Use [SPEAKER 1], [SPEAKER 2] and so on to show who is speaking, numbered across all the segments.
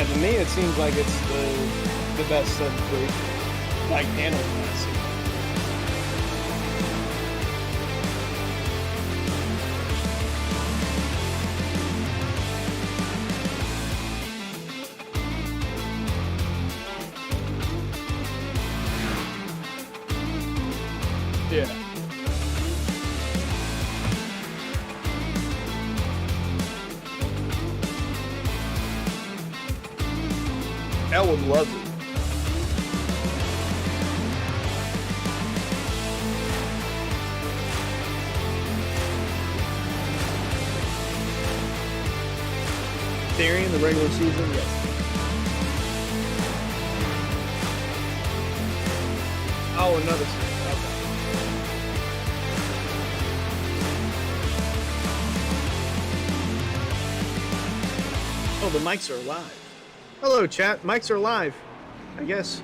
[SPEAKER 1] Yeah, to me it seems like it's the best of the like panels that I see. Yeah. Elwood loves it. Theory in the regular season, yes. Oh, another season. Okay. Oh, the mics are live. Hello, chat. Mics are live, I guess.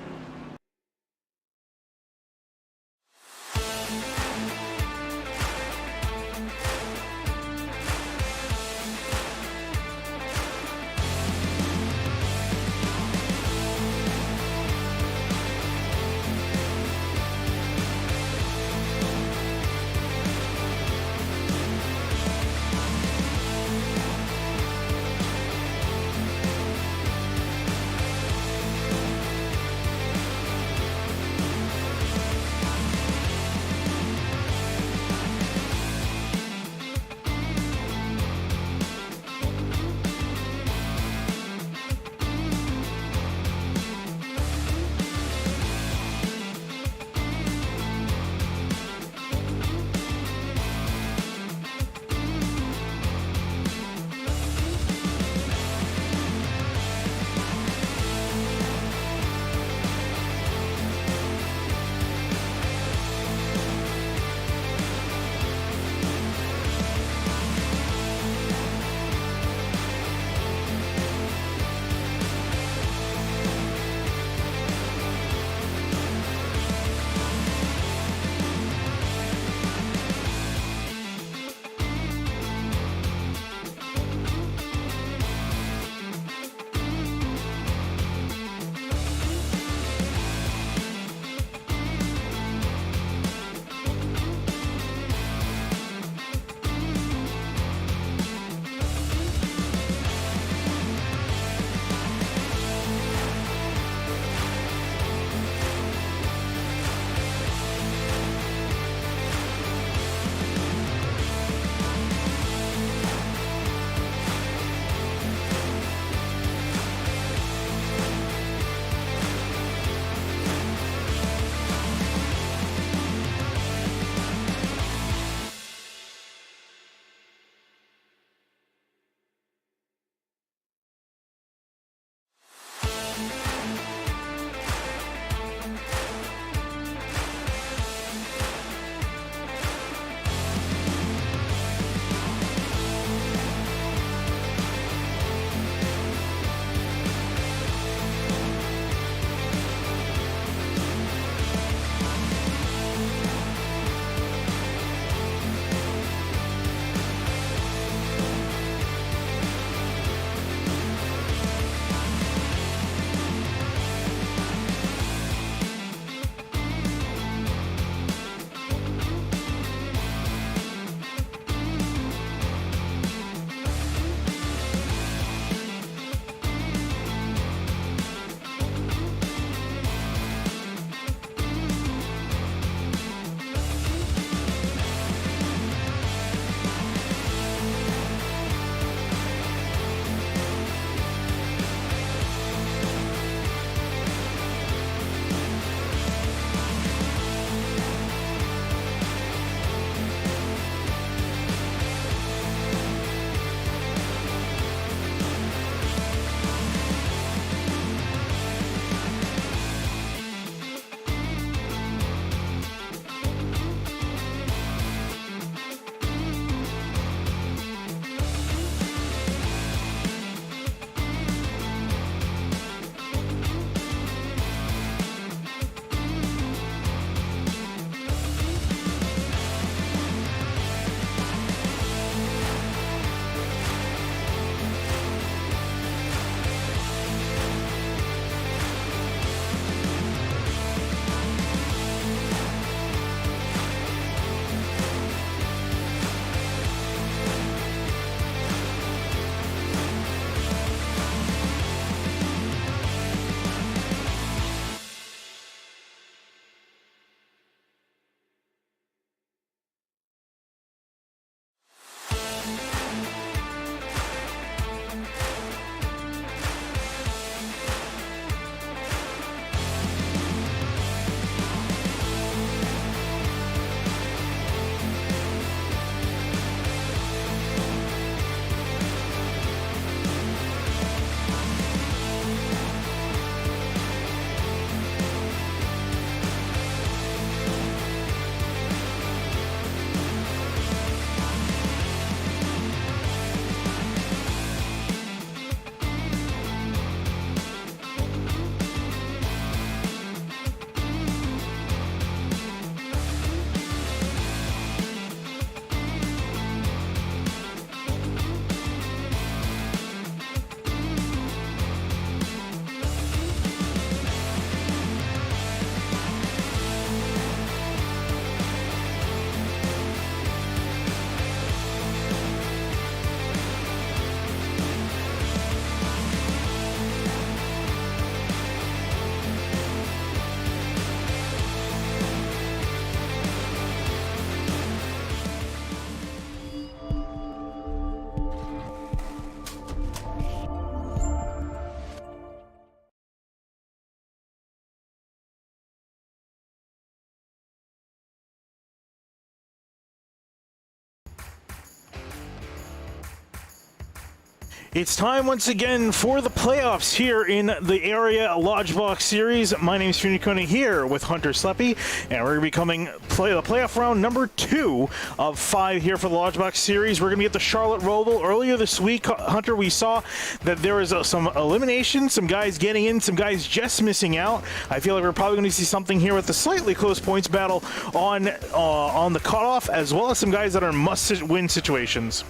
[SPEAKER 2] It's time once again for the playoffs here in the area Lodgebox series. My name is Funicone here with Hunter Sleppy, and we're going to be coming the playoff round number 2 of 5 here for the Lodgebox series. We're going to be at the Charlotte Roval. Earlier this week, Hunter, we saw that there was some elimination, some guys getting in, some guys just missing out. I feel like we're probably going to see something here with the slightly close points battle on the cutoff, as well as some guys that are in must-win situations.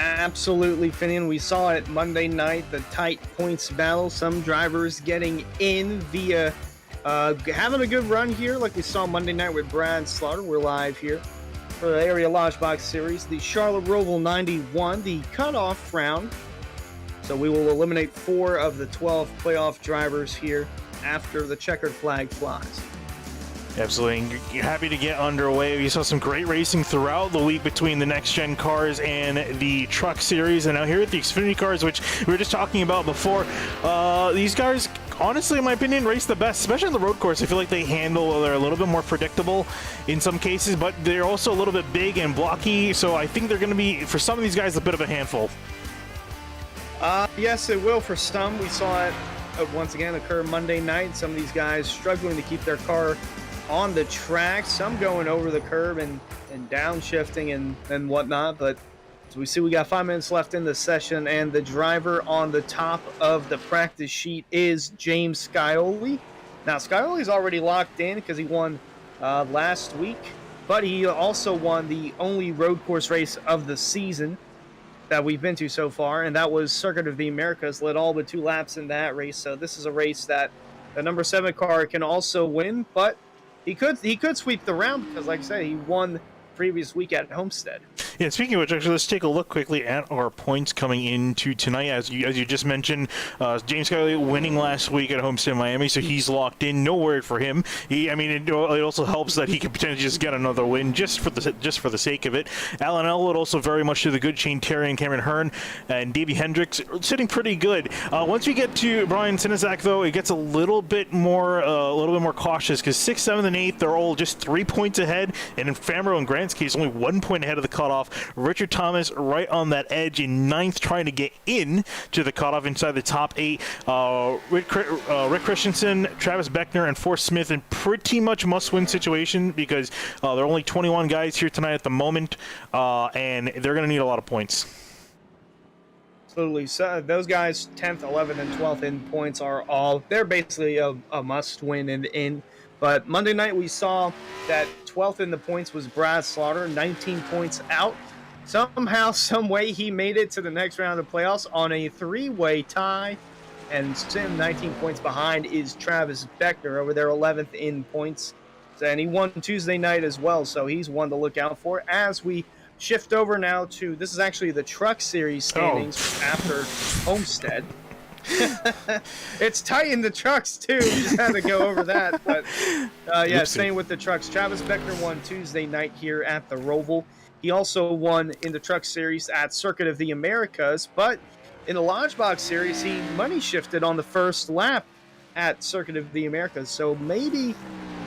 [SPEAKER 1] Absolutely, Finian. We saw it Monday night, the tight points battle. Some drivers getting in via having a good run here, like we saw Monday night with Brad Slaughter. We're live here for the Area Lodgebox Series. The Charlotte Roval 91, the cutoff round. So we will eliminate 4 of the 12 playoff drivers here after the checkered flag flies.
[SPEAKER 2] Absolutely. Happy to get underway. We saw some great racing throughout the week between the next-gen cars and the truck series. And now here at the Xfinity cars, which we were just talking about before, these cars, honestly, in my opinion, race the best, especially on the road course. I feel like they're a little bit more predictable in some cases, but they're also a little bit big and blocky. So I think they're going to be, for some of these guys, a bit of a handful.
[SPEAKER 1] Yes, it will for some. We saw it once again occur Monday night. Some of these guys struggling to keep their car on the track, some going over the curb and downshifting and whatnot. But as we see, we got 5 minutes left in the session, and the driver on the top of the practice sheet is James Scioli. Now, Scioli's already locked in because he won last week, but he also won the only road course race of the season that we've been to so far, and that was Circuit of the Americas. Led all but 2 laps in that race, so this is a race that the number 7 car can also win, but he could sweep the round because, like I said, he won previous week at Homestead.
[SPEAKER 2] Yeah, speaking of which, actually, let's take a look quickly at our points coming into tonight. As you just mentioned, James Scioli winning last week at Homestead, Miami, so he's locked in. No word for him. It also helps that he could potentially just get another win just for the sake of it. Alan Elwood also very much to the good. Shane Terry and Cameron Hearn and Davey Hendricks sitting pretty good. Once we get to Brian Sinizak, though, it gets a little bit more cautious because 6th, 7th, and 8th they're all just 3 points ahead, and in Fambro and Grant's case, only 1 point ahead of the cutoff. Richard Thomas right on that edge in 9th, trying to get in to the cutoff inside the top 8. Rick Christensen, Travis Beckner, and Forrest Smith in pretty much must-win situation because there are only 21 guys here tonight at the moment, and they're going to need a lot of points.
[SPEAKER 1] Absolutely. So those guys, 10th, 11th, and 12th in points they're basically a must-win in. But Monday night we saw that 12th in the points was Brad Slaughter, 19 points out. Somehow, some way, he made it to the next round of the playoffs on a 3-way tie. And Sim, 19 points behind, is Travis Beckner over there, 11th in points. And he won Tuesday night as well, so he's one to look out for. As we shift over now to, this is actually the Truck Series standings after Homestead. It's tight in the trucks too. Just had to go over that. But staying with the trucks, Travis Beckner won Tuesday night here at the Roval. He also won in the Truck Series at Circuit of the Americas, but in the Lodgebox Series, he money shifted on the first lap at Circuit of the Americas. So maybe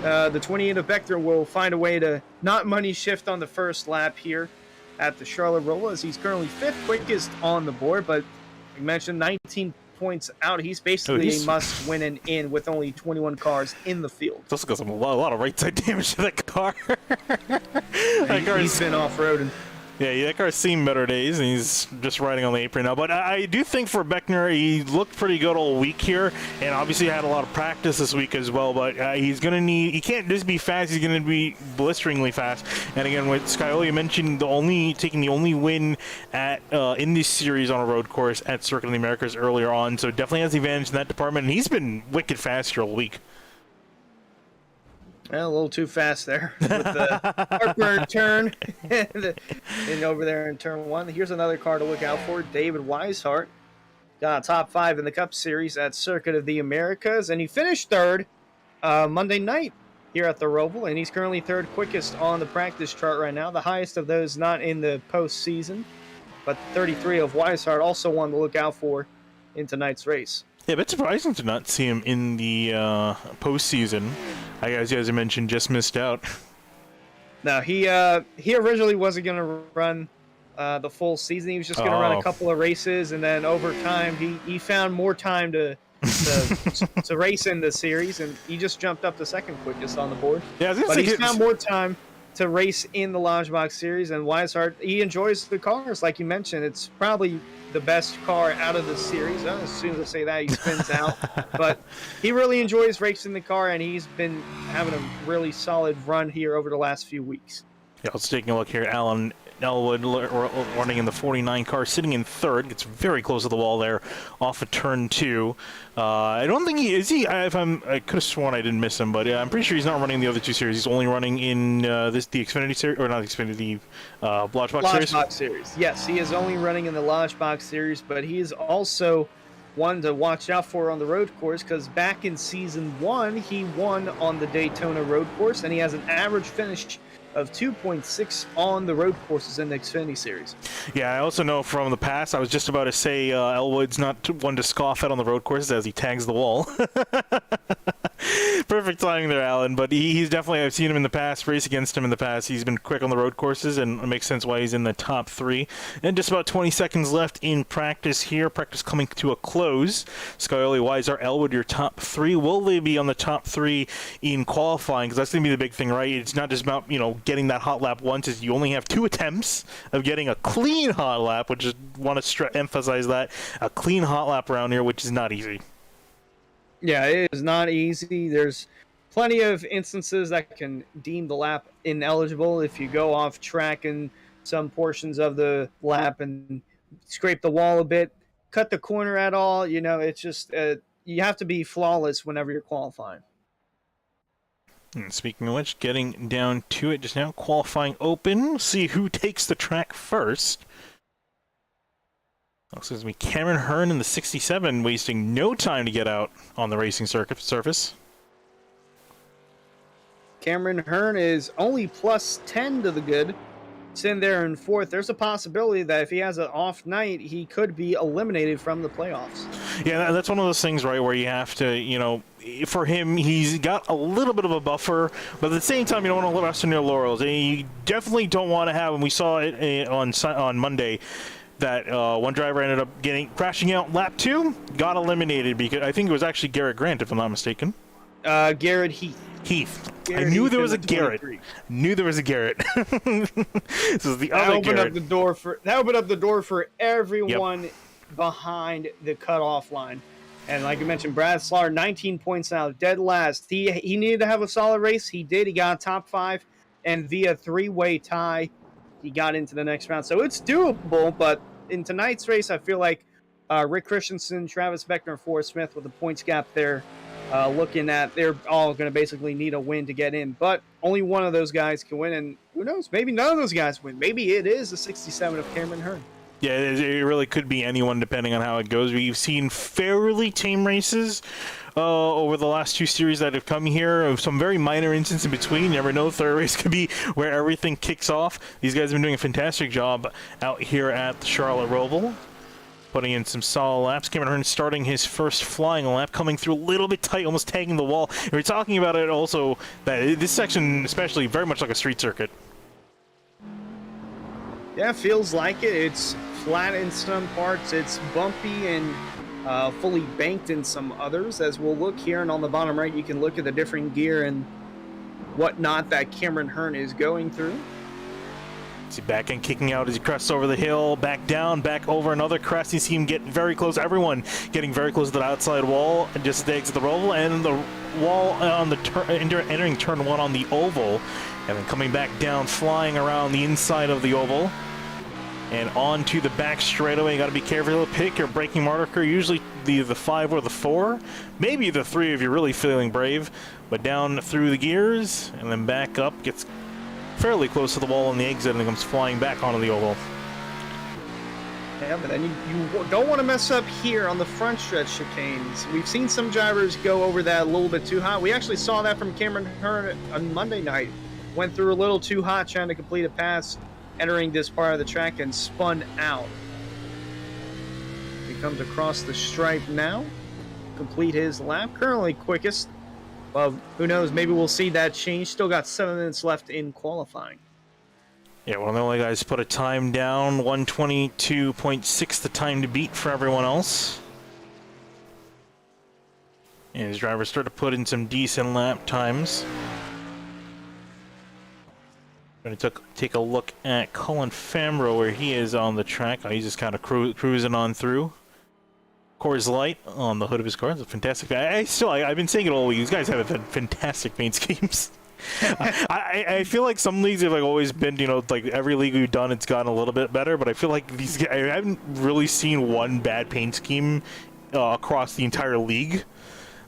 [SPEAKER 1] the 28 of Beckner will find a way to not money shift on the first lap here at the Charlotte Roval, as he's currently 5th quickest on the board. But we mentioned 19 points out. He's basically a must-win and in with only 21 cars in the field.
[SPEAKER 2] It's also got a lot of right-side damage to that car.
[SPEAKER 1] He's been off-roading.
[SPEAKER 2] Yeah, that car's seen better days, and he's just riding on the apron now. But I do think for Beckner, he looked pretty good all week here, and obviously had a lot of practice this week as well. But he's going to need – he can't just be fast. He's going to be blisteringly fast. And again, with Scioli, you mentioned taking the only win at in this series on a road course at Circuit of the Americas earlier on. So definitely has the advantage in that department, and he's been wicked fast here all week.
[SPEAKER 1] Well, a little too fast there with the heartburn turn and over there in turn 1. Here's another car to look out for. David Weishart got a top 5 in the Cup Series at Circuit of the Americas, and he finished 3rd Monday night here at the Roval, and he's currently 3rd quickest on the practice chart right now, the highest of those not in the postseason. But 33 of Weishart also one to look out for in tonight's race.
[SPEAKER 2] Yeah, a bit surprising to not see him in the postseason. As I mentioned, just missed out.
[SPEAKER 1] No, he originally wasn't going to run the full season. He was just going to run a
[SPEAKER 2] Oh.
[SPEAKER 1] couple of races, and then over time, he found more time to to race in the series, and he just jumped up to second quickest on the board.
[SPEAKER 2] Yeah, I was gonna
[SPEAKER 1] But
[SPEAKER 2] say
[SPEAKER 1] he's found more time to race in the Lodgebox series, and Weishart, he enjoys the cars, like you mentioned. It's probably the best car out of the series. As soon as I say that, he spins out. But he really enjoys racing the car, and he's been having a really solid run here over the last few weeks.
[SPEAKER 2] Yeah, let's take a look here. Alan Elwood running in the 49 car, sitting in third. Gets very close to the wall there, off of turn 2. I don't think he is. I could have sworn I didn't miss him, but I'm pretty sure he's not running the other 2 series. He's only running in the Xfinity series, or not the Xfinity, the Lodgebox series.
[SPEAKER 1] Lodgebox series. Yes, he is only running in the Lodgebox series, but he is also one to watch out for on the road course, because back in season 1, he won on the Daytona road course, and he has an average finish of 2.6 on the road courses in the Xfinity series.
[SPEAKER 2] Yeah, I also know from the past, I was just about to say Elwood's not one to scoff at on the road courses as he tags the wall. Perfect timing there, Alan. But he's definitely, I've seen him in the past, race against him in the past. He's been quick on the road courses, and it makes sense why he's in the top 3. And just about 20 seconds left in practice here. Practice coming to a close. Scioli, Weishart, Elwood, your top 3. Will they be on the top 3 in qualifying? Because that's going to be the big thing, right? It's not just about, getting that hot lap once. Is you only have 2 attempts of getting a clean hot lap, which is want to emphasize that. A clean hot lap around here, which is not easy.
[SPEAKER 1] Yeah, it is not easy. There's plenty of instances that can deem the lap ineligible if you go off track in some portions of the lap and scrape the wall a bit, cut the corner at all. It's just you have to be flawless whenever you're qualifying.
[SPEAKER 2] And speaking of which, getting down to it just now, qualifying open. We'll see who takes the track first. Looks like it's going to be Cameron Hearn in the 67, wasting no time to get out on the racing surface.
[SPEAKER 1] Cameron Hearn is only plus 10 to the good. It's in there in 4th. There's a possibility that if he has an off night, he could be eliminated from the playoffs.
[SPEAKER 2] Yeah, that's one of those things, right, where you have to, for him, he's got a little bit of a buffer, but at the same time, you don't want to rest on your laurels. And you definitely don't want to have, and we saw it on Monday, that one driver ended up crashing out lap 2, got eliminated because I think it was actually Garrett Grant, if I'm not mistaken.
[SPEAKER 1] Garrett Heath.
[SPEAKER 2] I knew there was a Garrett. This is the other Garrett.
[SPEAKER 1] That opened up the door for everyone behind the cutoff line. And like you mentioned, Brad Slaughter, 19 points now, dead last. He needed to have a solid race. He did. He got top 5, and via 3-way tie, he got into the next round. So it's doable, but in tonight's race, I feel like Rick Christensen, Travis Beckner, and Forrest Smith with the points gap there, looking at they're all going to basically need a win to get in. But only one of those guys can win, and who knows? Maybe none of those guys win. Maybe it is the 67 of Cameron Hearn.
[SPEAKER 2] Yeah, it really could be anyone depending on how it goes. We've seen fairly tame races over the last 2 series that have come here. Some very minor instances in between. You never know. Third race could be where everything kicks off. These guys have been doing a fantastic job out here at the Charlotte Roval, putting in some solid laps. Cameron Hearn starting his first flying lap, coming through a little bit tight, almost tagging the wall. And we're talking about it also, that this section especially very much like a street circuit.
[SPEAKER 1] Yeah, feels like it. It's flat in some parts. It's bumpy and fully banked in some others. As we'll look here, and on the bottom right, you can look at the different gear and whatnot that Cameron Hearn is going through.
[SPEAKER 2] See back end kicking out as he crests over the hill, back down, back over another crest. You see him get very close. Everyone getting very close to the outside wall, and just the exit the Roval, and the wall on the entering turn 1 on the oval, and then coming back down, flying around the inside of the oval, and onto the back straightaway. You got to be careful to pick your braking marker. Usually the 5 or the 4, maybe the 3 if you're really feeling brave. But down through the gears, and then back up, gets fairly close to the wall on the exit, and then comes flying back onto the oval.
[SPEAKER 1] Yeah, but then you don't want to mess up here on the front stretch chicanes. We've seen some drivers go over that a little bit too hot. We actually saw that from Cameron Hearn on Monday night. Went through a little too hot trying to complete a pass, entering this part of the track, and spun out. He comes across the stripe now, complete his lap. Currently quickest. Well, who knows? Maybe we'll see that change. Still got 7 minutes left in qualifying.
[SPEAKER 2] Yeah, one of the only guys to put a time down, 122.6 the time to beat for everyone else. And his drivers start to put in some decent lap times. Going to take a look at Colin Fambro, where he is on the track. He's just kind of cruising on through. Coors Light on the hood of his car. It's a fantastic. I've been saying it all week. These guys have fantastic paint schemes. I feel like some leagues have like always been, you know, like every league we've done, it's gotten a little bit better. But I feel like these guys, I haven't really seen one bad paint scheme across the entire league.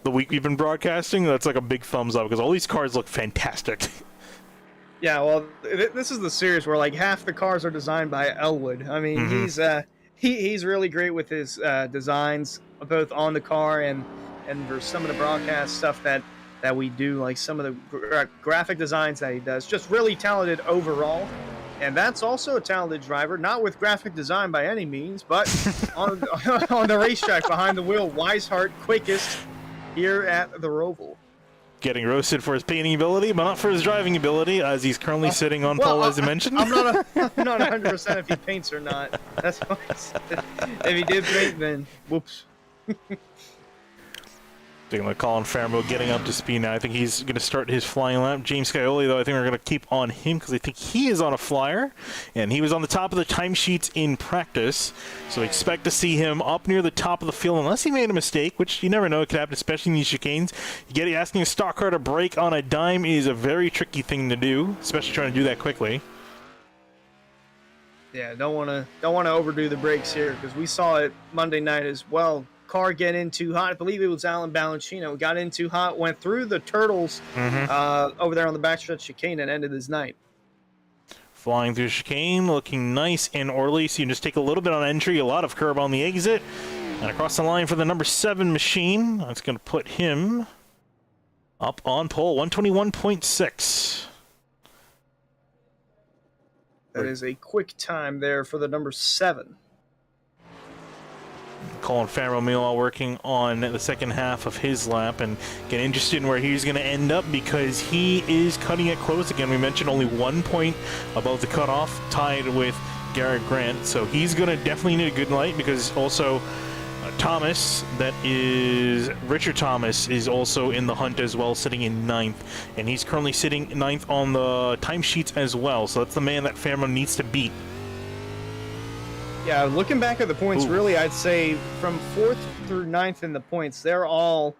[SPEAKER 2] The week we've been broadcasting, that's like a big thumbs up because all these cars look fantastic.
[SPEAKER 1] Yeah, well, this is the series where like half the cars are designed by Elwood. I mean, he's really great with his designs, both on the car and for some of the broadcast stuff that we do, like some of the graphic designs that he does. Just really talented overall. And that's also a talented driver, not with graphic design by any means, but on the racetrack behind the wheel, Weishart quickest here at the Roval.
[SPEAKER 2] Getting roasted for his painting ability, but not for his driving ability, as he's currently sitting on pole, as you mentioned.
[SPEAKER 1] I'm not 100% if he paints or not. That's what I said. If he did paint, then whoops.
[SPEAKER 2] Taking a look at Colin Fambro getting up to speed now. I think he's going to start his flying lap. James Scioli, though, I think we're going to keep on him because I think he is on a flyer. And he was on the top of the timesheets in practice. So expect to see him up near the top of the field unless he made a mistake, which you never know. It could happen, especially in these chicanes. Asking a stock car to brake on a dime is a very tricky thing to do, especially trying to do that quickly.
[SPEAKER 1] Yeah, don't want to overdo the brakes here because we saw it Monday night as well. Car get in too hot. I believe it was Alan Balancino. Got in too hot, went through the turtles over there on the backstretch chicane and ended his night.
[SPEAKER 2] Flying through chicane, looking nice and orderly. So you can just take a little bit on entry, a lot of curb on the exit. And across the line for the number 7 machine. That's going to put him up on pole, 121.6.
[SPEAKER 1] That is a quick time there for the number 7.
[SPEAKER 2] Colin Fambro, meanwhile, working on the second half of his lap and getting interested in where he's going to end up because he is cutting it close. Again, we mentioned only 1 point above the cutoff, tied with Garrett Grant. So he's going to definitely need a good night because also Thomas, that is Richard Thomas, is also in the hunt as well, sitting in 9th. And he's currently sitting 9th on the timesheets as well. So that's the man that Fambro needs to beat.
[SPEAKER 1] Yeah, looking back at the points, really, I'd say from 4th through 9th in the points, they're all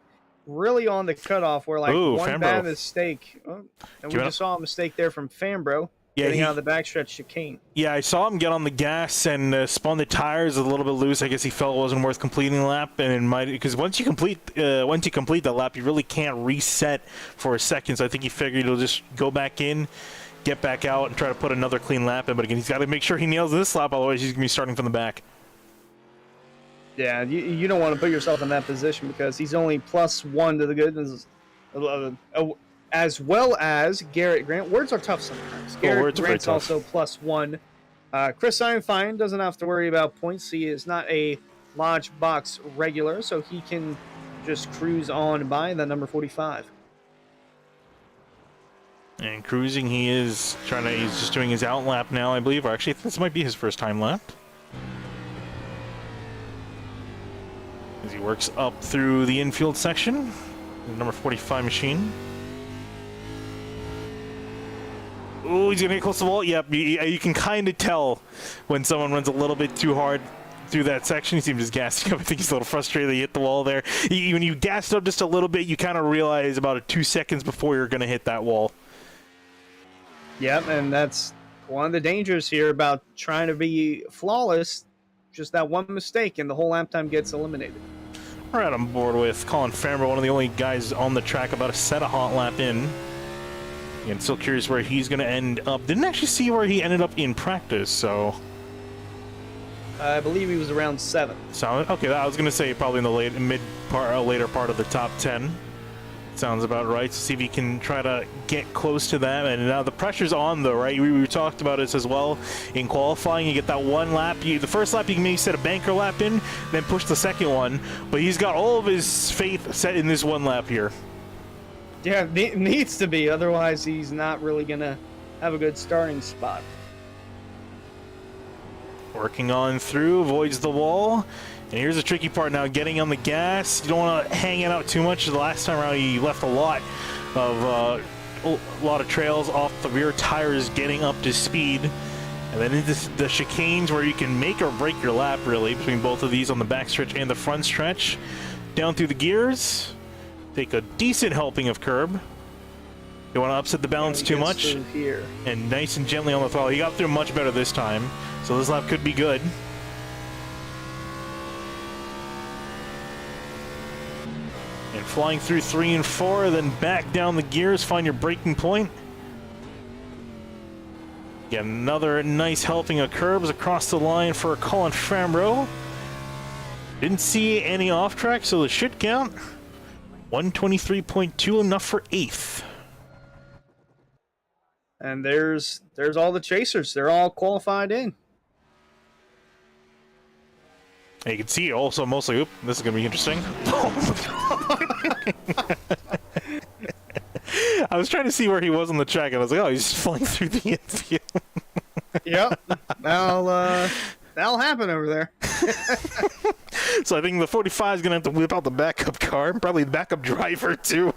[SPEAKER 1] really on the cutoff where, like, one
[SPEAKER 2] Fambro.
[SPEAKER 1] bad mistake. And we just saw a mistake there from Fambro getting out of the backstretch chicane.
[SPEAKER 2] Yeah, I saw him get on the gas and spun the tires a little bit loose. I guess he felt it wasn't worth completing the lap, and it might because once you complete the lap, you really can't reset for a second. So I think he figured he'll just go back in, get back out, and try to put another clean lap in. But again, he's got to make sure he nails this lap, otherwise he's going to be starting from the back.
[SPEAKER 1] Yeah, you don't want to put yourself in that position because he's only +1 to the goodness, as well as Garrett Grant. Words are tough sometimes. Garrett Grant's also +1. Chris Ironfine doesn't have to worry about points. He is not a Lodgebox regular, so he can just cruise on by the number 45.
[SPEAKER 2] And cruising, he's just doing his out lap now, I believe, or actually this might be his first time lap. As he works up through the infield section, the number 45 machine. Oh, he's gonna get close to the wall. Yep, you can kind of tell when someone runs a little bit too hard through that section. He seems just gassing up. I think he's a little frustrated that he hit the wall there. When you gassed up just a little bit, you kind of realize about 2 seconds before you're gonna hit that wall.
[SPEAKER 1] Yep, and that's one of the dangers here about trying to be flawless. Just that one mistake, and the whole lap time gets eliminated.
[SPEAKER 2] We're right on board with Colin Fambro, one of the only guys on the track about to set a hot lap in. And still curious where he's going to end up. Didn't actually see where he ended up in practice, so...
[SPEAKER 1] I believe he was around 7th.
[SPEAKER 2] Solid. Okay, I was going to say probably in the later part of the top 10. Sounds about right. So see if he can try to get close to that. And now the pressure's on, though, right? We talked about this as well. In qualifying, you get that one lap. The first lap, you can maybe set a banker lap in, then push the second one. But he's got all of his faith set in this one lap here.
[SPEAKER 1] Yeah, it needs to be. Otherwise, he's not really going to have a good starting spot.
[SPEAKER 2] Working on through, avoids the wall. And here's the tricky part now, getting on the gas. You don't want to hang it out too much. The last time around, he left a lot of trails off the rear tires getting up to speed. And then into the chicanes where you can make or break your lap, really, between both of these on the back stretch and the front stretch. Down through the gears. Take a decent helping of curb. You don't want to upset the balance too much.
[SPEAKER 1] Here. And
[SPEAKER 2] nice and gently on the throttle. He got through much better this time. So this lap could be good. And flying through 3 and 4, then back down the gears, find your braking point. Get another nice helping of curbs across the line for Colin Fambro. Didn't see any off track, so the should count. 123.2, enough for 8th.
[SPEAKER 1] And there's all the chasers. They're all qualified in.
[SPEAKER 2] And you can see also mostly, oop, this is going to be interesting. I was trying to see where he was on the track, and I was like, oh, he's flying through the infield.
[SPEAKER 1] Yep. That'll happen over there.
[SPEAKER 2] So I think the 45 is going to have to whip out the backup car, probably the backup driver, too.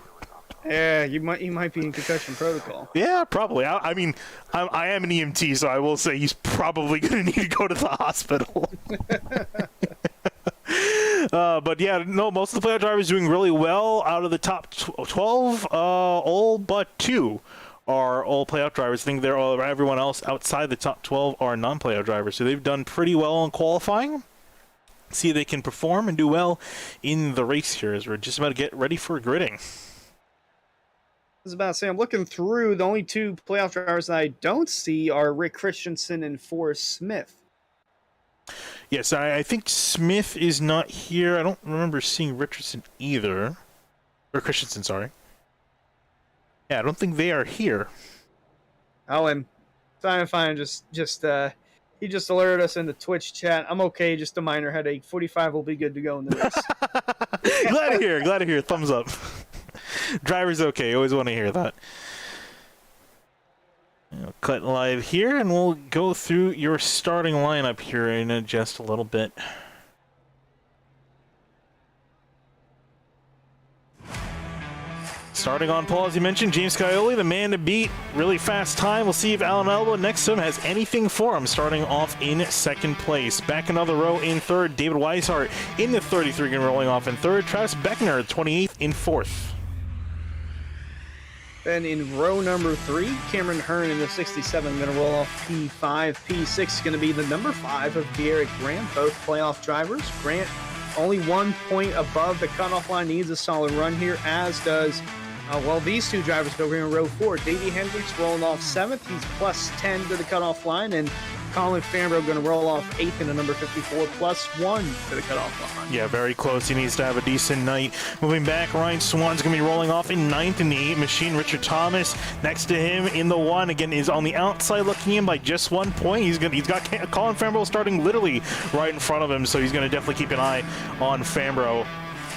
[SPEAKER 1] Yeah, you might be in concussion protocol.
[SPEAKER 2] Yeah, probably. I mean, I am an EMT, so I will say he's probably going to need to go to the hospital. But yeah, no, most of the playoff drivers doing really well. Out of the top 12, all but 2 are all playoff drivers. I think everyone else outside the top 12 are non-playoff drivers. So they've done pretty well in qualifying. See if they can perform and do well in the race here as we're just about to get ready for gridding.
[SPEAKER 1] I was about to say, I'm looking through. The only 2 playoff drivers that I don't see are Rick Christensen and Forrest Smith.
[SPEAKER 2] Yes, I think Smith is not here. I don't remember seeing Richardson either. Or Christensen, sorry. Yeah, I don't think they are here.
[SPEAKER 1] Oh, and Fine he just alerted us in the Twitch chat. I'm okay, just a minor headache. 45 will be good to go in the race.
[SPEAKER 2] Glad to hear. Thumbs up. Driver's okay. Always want to hear that. I'll cut live here, and we'll go through your starting lineup here in just a little bit. Starting on pole, as you mentioned, James Scioli, the man to beat. Really fast time. We'll see if Alan Elba next to him has anything for him, starting off in 2nd place. Back another row in 3rd, David Weishart in the 33, and rolling off in 3rd. Travis Beckner, 28th, in 4th.
[SPEAKER 1] Then in row number 3, Cameron Hearn in the 67 going to roll off P5. P6 is going to be the number 5 of Garrett Grant, both playoff drivers. Grant only 1 point above the cutoff line, needs a solid run here, as does, these 2 drivers over here in row 4. Davey Hendricks rolling off 7th. He's plus 10 to the cutoff line, and Colin Fambro going to roll off 8th in a number 54, plus 1 to the cutoff line.
[SPEAKER 2] Yeah, very close. He needs to have a decent night. Moving back, Ryan Swan's going to be rolling off in 9th in the 8 machine. Richard Thomas next to him in the 1. Again, is on the outside looking in by just 1 point. He's got Colin Fambro starting literally right in front of him, so he's going to definitely keep an eye on Fambro.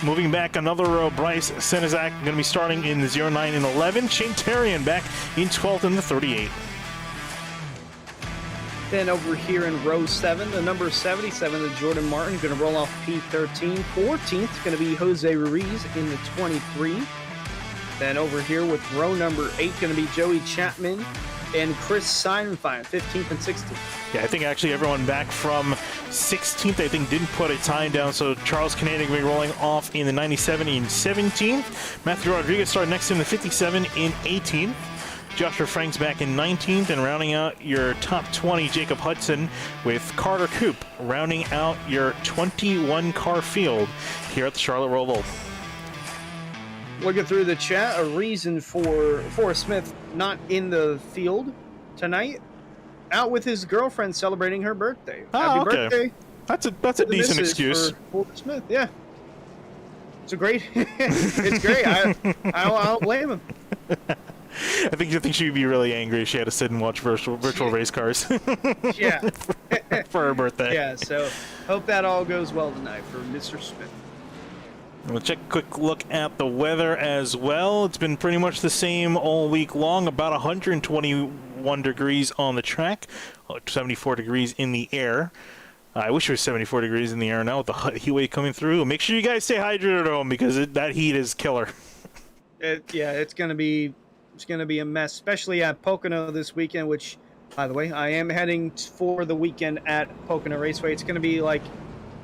[SPEAKER 2] Moving back another row, Bryce Senizak going to be starting in the 09 and 11. Shane Terrian back in 12th in the 38.
[SPEAKER 1] Then over here in row 7, the number 77, the Jordan Martin, going to roll off P13. 14th going to be Jose Ruiz in the 23. Then over here with row number 8, going to be Joey Chapman and Chris Seidenfein, 15th and 16th.
[SPEAKER 2] Yeah, I think actually everyone back from 16th, I think, didn't put a time down. So Charles Canadian going to be rolling off in the 97 in 17th. Matthew Rodriguez started next in the 57 in 18th. Joshua Franks back in 19th, and rounding out your top 20, Jacob Hudson with Carter Coop, rounding out your 21-car field here at the Charlotte Roval.
[SPEAKER 1] Looking through the chat, a reason for Forrest Smith not in the field tonight, out with his girlfriend celebrating her birthday. Happy birthday.
[SPEAKER 2] That's a decent excuse.
[SPEAKER 1] For Forrest Smith, yeah. It's it's great. I don't blame him.
[SPEAKER 2] I think she'd be really angry if she had to sit and watch virtual race cars.
[SPEAKER 1] Yeah.
[SPEAKER 2] For her birthday.
[SPEAKER 1] Yeah, so hope that all goes well tonight for Mr. Smith.
[SPEAKER 2] We'll check a quick look at the weather as well. It's been pretty much the same all week long. About 120 71 degrees on the track, 74 degrees in the air. I wish it was 74 degrees in the air now with the heat wave coming through. Make sure you guys stay hydrated at home because that heat is killer.
[SPEAKER 1] It's gonna be a mess, especially at Pocono this weekend. Which, by the way, I am heading for the weekend at Pocono Raceway. It's gonna be like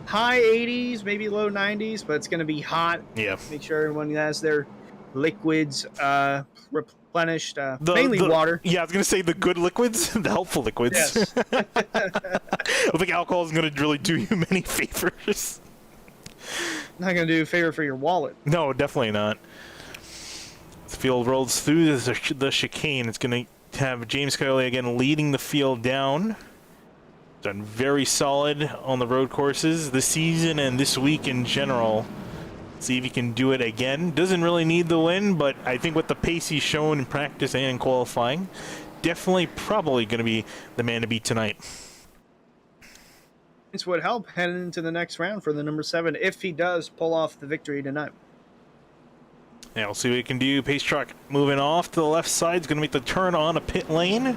[SPEAKER 1] high 80s, maybe low 90s, but it's gonna be hot.
[SPEAKER 2] Yeah.
[SPEAKER 1] Make sure everyone has their liquids replenished, mainly water.
[SPEAKER 2] Yeah, I was gonna say the good liquids, the helpful liquids.
[SPEAKER 1] Yes.
[SPEAKER 2] I don't think alcohol is gonna really do you many favors.
[SPEAKER 1] Not gonna do a favor for your wallet.
[SPEAKER 2] No, definitely not. The field rolls through the chicane. It's going to have James Scully again leading the field down. Done very solid on the road courses this season and this week in general. See if he can do it again. Doesn't really need the win, but I think with the pace he's shown in practice and qualifying, definitely probably going to be the man to beat tonight.
[SPEAKER 1] This would help heading into the next round for the number 7 if he does pull off the victory tonight.
[SPEAKER 2] Yeah, we'll see what he can do. Pace truck moving off to the left side. Is going to make the turn on a pit lane.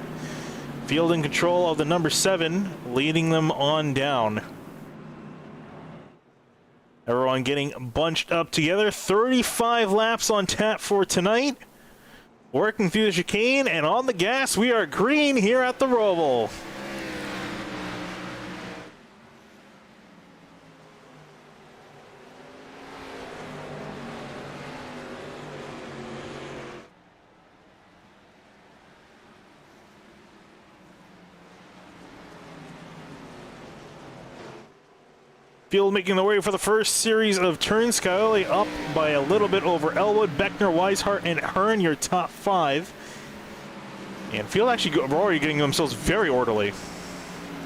[SPEAKER 2] Field in control of the number 7, leading them on down. Everyone getting bunched up together. 35 laps on tap for tonight. Working through the chicane and on the gas. We are green here at the Roval. Field making the way for the first series of turns. Scully up by a little bit over Elwood, Beckner, Weishart, and Hearn, your top 5. And Field actually already getting themselves very orderly.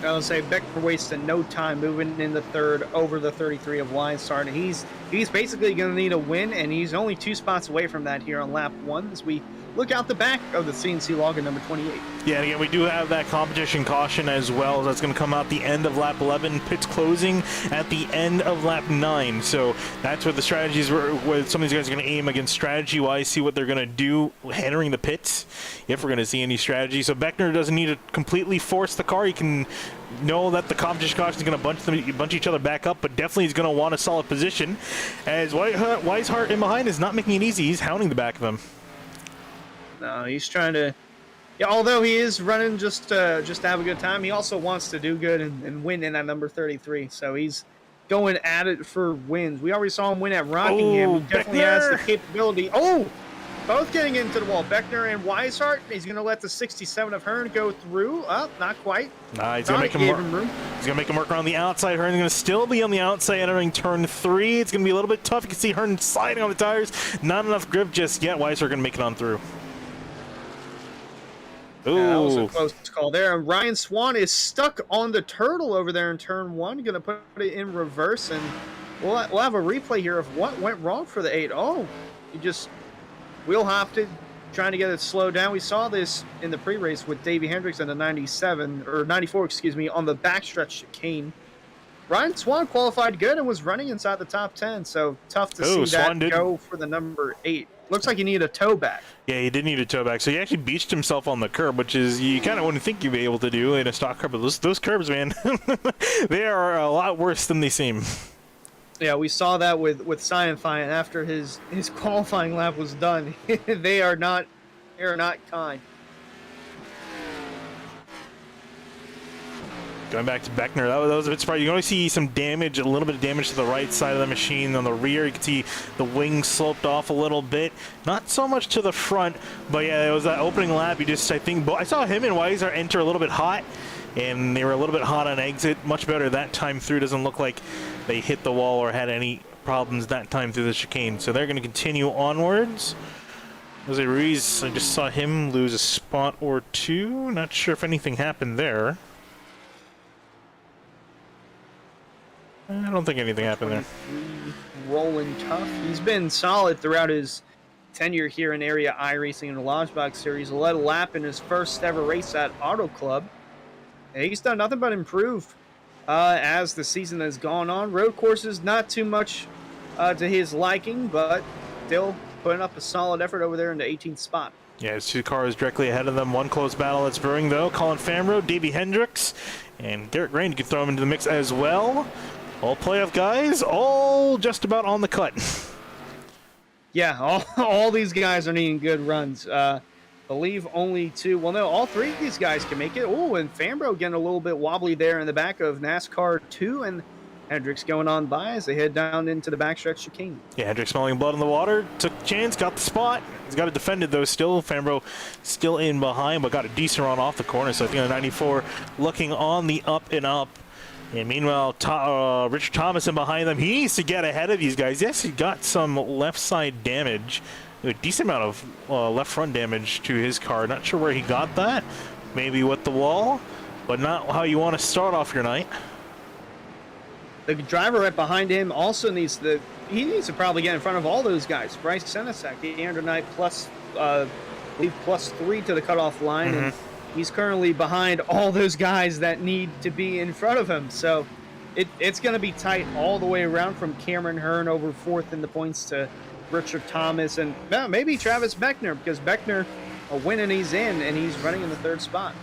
[SPEAKER 1] I would say Beckner wasted no time moving in the third over the 33 of Weishart. He's basically going to need a win, and he's only 2 spots away from that here on lap 1 as we look out the back of the CNC log at number 28.
[SPEAKER 2] Yeah, and again, we do have that competition caution as well. That's going to come out the end of lap 11. Pits closing at the end of lap 9. So that's what the strategies were. Where some of these guys are going to aim against strategy-wise, see what they're going to do entering the pits, if we're going to see any strategy. So Beckner doesn't need to completely force the car. He can know that the competition caution is going to bunch each other back up, but definitely he's going to want a solid position. As Weishart in behind is not making it easy. He's hounding the back of him.
[SPEAKER 1] No, he's trying to. Yeah, although he is running just to have a good time, he also wants to do good and win in that number 33. So he's going at it for wins. We already saw him win at Rockingham.
[SPEAKER 2] Oh,
[SPEAKER 1] he definitely
[SPEAKER 2] Beckner
[SPEAKER 1] has the capability. Oh, both getting into the wall. Beckner and Weishart. He's going to let the 67 of Hearn go through. Oh, not quite.
[SPEAKER 2] Nah, he's going to make him work. He's going to make him work around the outside. Hearn's going to still be on the outside entering turn 3. It's going to be a little bit tough. You can see Hearn sliding on the tires. Not enough grip just yet. Weishart going to make it on through. Ooh.
[SPEAKER 1] Yeah, that was a close call there. And Ryan Swan is stuck on the turtle over there in turn 1. Going to put it in reverse, and we'll have a replay here of what went wrong for the 8. Oh, he just wheel hopped it, trying to get it slowed down. We saw this in the pre-race with Davey Hendricks in the 94, on the backstretch chicane. Ryan Swan qualified good and was running inside the top 10, so tough to see
[SPEAKER 2] Swan
[SPEAKER 1] that go for the number 8. Looks like he needed a toe back.
[SPEAKER 2] Yeah, he did need a toe back. So he actually beached himself on the curb, which is you kind of wouldn't think you'd be able to do in a stock car. But those curbs, man, they are a lot worse than they seem.
[SPEAKER 1] Yeah, we saw that with Scienfine after his qualifying lap was done. They are not kind.
[SPEAKER 2] Going back to Beckner, that was a bit surprising. You can only see some damage, a little bit of damage to the right side of the machine. On the rear, you can see the wing sloped off a little bit. Not so much to the front, but yeah, it was that opening lap. I saw him and Weishart enter a little bit hot, and they were a little bit hot on exit. Much better that time through. Doesn't look like they hit the wall or had any problems that time through the chicane. So they're going to continue onwards. Jose Ruiz, I just saw him lose a spot or 2. Not sure if anything happened there. I don't think anything happened there.
[SPEAKER 1] Rolling tough. He's been solid throughout his tenure here in area iRacing and the Lodgebox series. Led a lap in his first ever race at Auto Club. And he's done nothing but improve as the season has gone on. Road courses, not too much to his liking, but still putting up a solid effort over there in the 18th spot.
[SPEAKER 2] Yeah, it's 2 cars directly ahead of them. One close battle that's brewing, though. Colin Fambro, Davey Hendricks, and Garrett Grant. You can throw him into the mix as well. All playoff guys, all just about on the cut.
[SPEAKER 1] Yeah, all these guys are needing good runs. Believe only 2. Well, no, all 3 of these guys can make it. Oh, and Fambro getting a little bit wobbly there in the back of NASCAR 2, and Hendricks going on by as they head down into the backstretch chicane.
[SPEAKER 2] Yeah, Hendricks smelling blood in the water. Took a chance, got the spot. He's got it defended, though, still. Fambro still in behind, but got a decent run off the corner. So I think the 94 looking on the up and up. And meanwhile, Richard Thomas in behind them. He needs to get ahead of these guys. Yes, he got some left side damage. A decent amount of left front damage to his car. Not sure where he got that. Maybe with the wall, but not how you want to start off your night.
[SPEAKER 1] The driver right behind him also needs to probably get in front of all those guys. Bryce Senesak, the under night plus, +3 to the cutoff line, and he's currently behind all those guys that need to be in front of him. So it's going to be tight all the way around from Cameron Hearn over 4th in the points to Richard Thomas and maybe Travis Beckner, because Beckner a win and he's in, and he's running in the 3rd spot.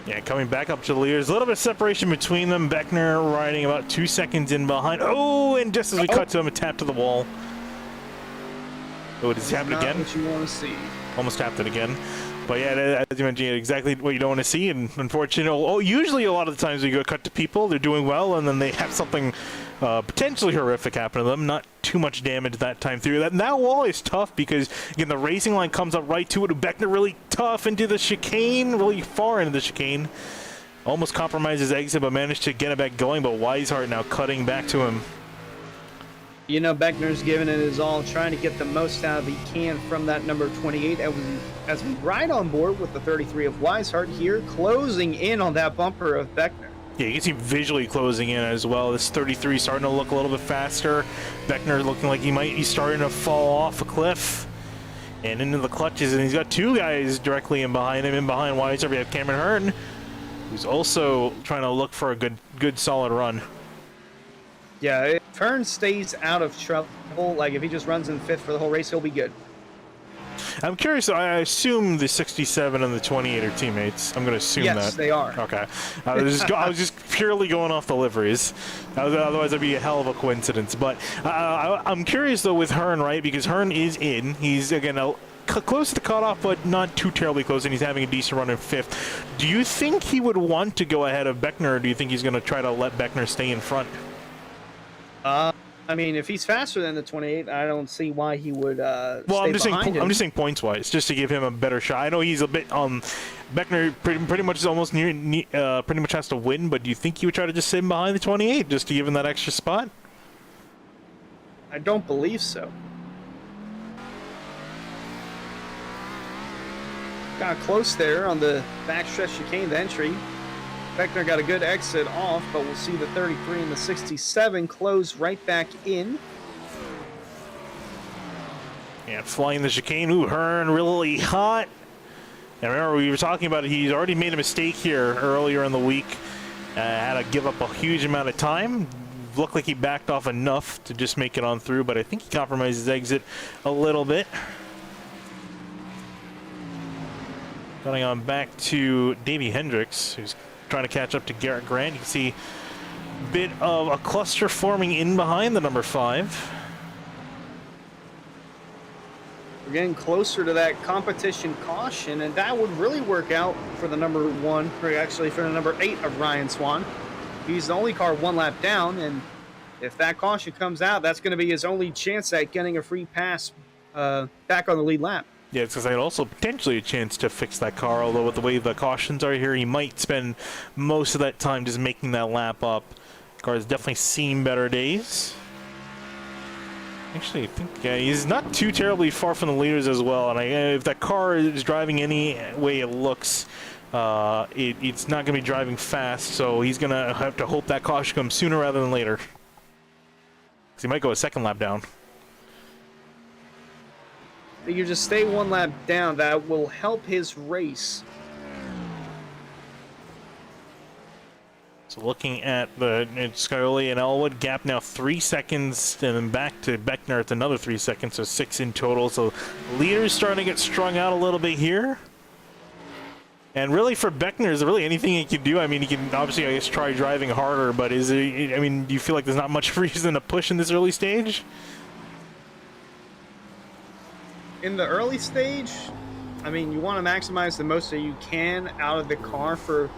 [SPEAKER 2] Yeah, coming back up to the leaders. A little bit of separation between them. Beckner riding about 2 seconds in behind. Oh, and just as we cut to him, a tap to the wall. Oh, does he tap it again?
[SPEAKER 1] What you want to see.
[SPEAKER 2] Almost tapped it again. But yeah, as you mentioned, exactly what you don't want to see. And unfortunately, usually a lot of the times we go cut to people, they're doing well, and then they have something potentially horrific happen to them. Not too much damage that time through. That wall is tough because, again, the racing line comes up right to it. Beckner really tough into the chicane, really far into the chicane. Almost compromised his exit, but managed to get it back going. But Weishart now cutting back to him.
[SPEAKER 1] You know, Beckner's giving it his all, trying to get the most out of he can from that number 28 as we ride on board with the 33 of Weishart here, closing in on that bumper of Beckner.
[SPEAKER 2] Yeah, you can see visually closing in as well. This 33 starting to look a little bit faster. Beckner looking like he might be starting to fall off a cliff and into the clutches, and he's got 2 guys directly in behind him. In behind Weishart, we have Cameron Hearn, who's also trying to look for a good solid run.
[SPEAKER 1] Yeah, if Hearn stays out of trouble, like if he just runs in 5th for the whole race, he'll be good.
[SPEAKER 2] I'm curious, I assume the 67 and the 28 are teammates. I'm going to assume that.
[SPEAKER 1] Yes, they are.
[SPEAKER 2] Okay. I was just purely going off the liveries. Otherwise, that'd be a hell of a coincidence. But I'm curious, though, with Hearn, right? Because Hearn is in. He's, again, close to the cutoff, but not too terribly close, and he's having a decent run in 5th. Do you think he would want to go ahead of Beckner, or do you think he's going to try to let Beckner stay in front?
[SPEAKER 1] I mean, if he's faster than the 28, I don't see why he would.
[SPEAKER 2] Well,
[SPEAKER 1] stay
[SPEAKER 2] I'm just saying points wise, just to give him a better shot. I know he's a bit Beckner pretty much is almost pretty much has to win, but do you think he would try to just sit him behind the 28 just to give him that extra spot?
[SPEAKER 1] I don't believe so. Got close there on the backstretch chicane, the entry. Beckner got a good exit off, but we'll see the 33 and the 67 close right back in.
[SPEAKER 2] And flying the chicane. Ooh, Hearn really hot. And remember, we were talking about it. He's already made a mistake here earlier in the week. Had to give up a huge amount of time. Looked like he backed off enough to just make it on through, but I think he compromised his exit a little bit. Going on back to Davey Hendricks, who's trying to catch up to Garrett Grant. You can see a bit of a cluster forming in behind the number 5.
[SPEAKER 1] We're getting closer to that competition caution, and that would really work out for the number 1, or actually for the number 8 of Ryan Swan. He's the only car 1 lap down, and if that caution comes out, that's going to be his only chance at getting a free pass back on the lead lap.
[SPEAKER 2] Yeah, it's because I had also potentially a chance to fix that car, although with the way the cautions are here, he might spend most of that time just making that lap up. The car has definitely seen better days. Actually, I think he's not too terribly far from the leaders as well, and if that car is driving any way it looks, it's not going to be driving fast, so he's going to have to hope that caution comes sooner rather than later. Because he might go a second lap down.
[SPEAKER 1] You just stay 1 lap down. That will help his race.
[SPEAKER 2] So looking at the Scioli and Elwood, gap now 3 seconds, and then back to Beckner. It's another 3 seconds, so 6 in total. So leader's starting to get strung out a little bit here. And really for Beckner, is there really anything he can do? I mean, he can obviously, I guess, try driving harder, but is it, I mean, do you feel like there's not much reason to push in this early stage?
[SPEAKER 1] In the early stage, I mean, you want to maximize the most that you can out of the car for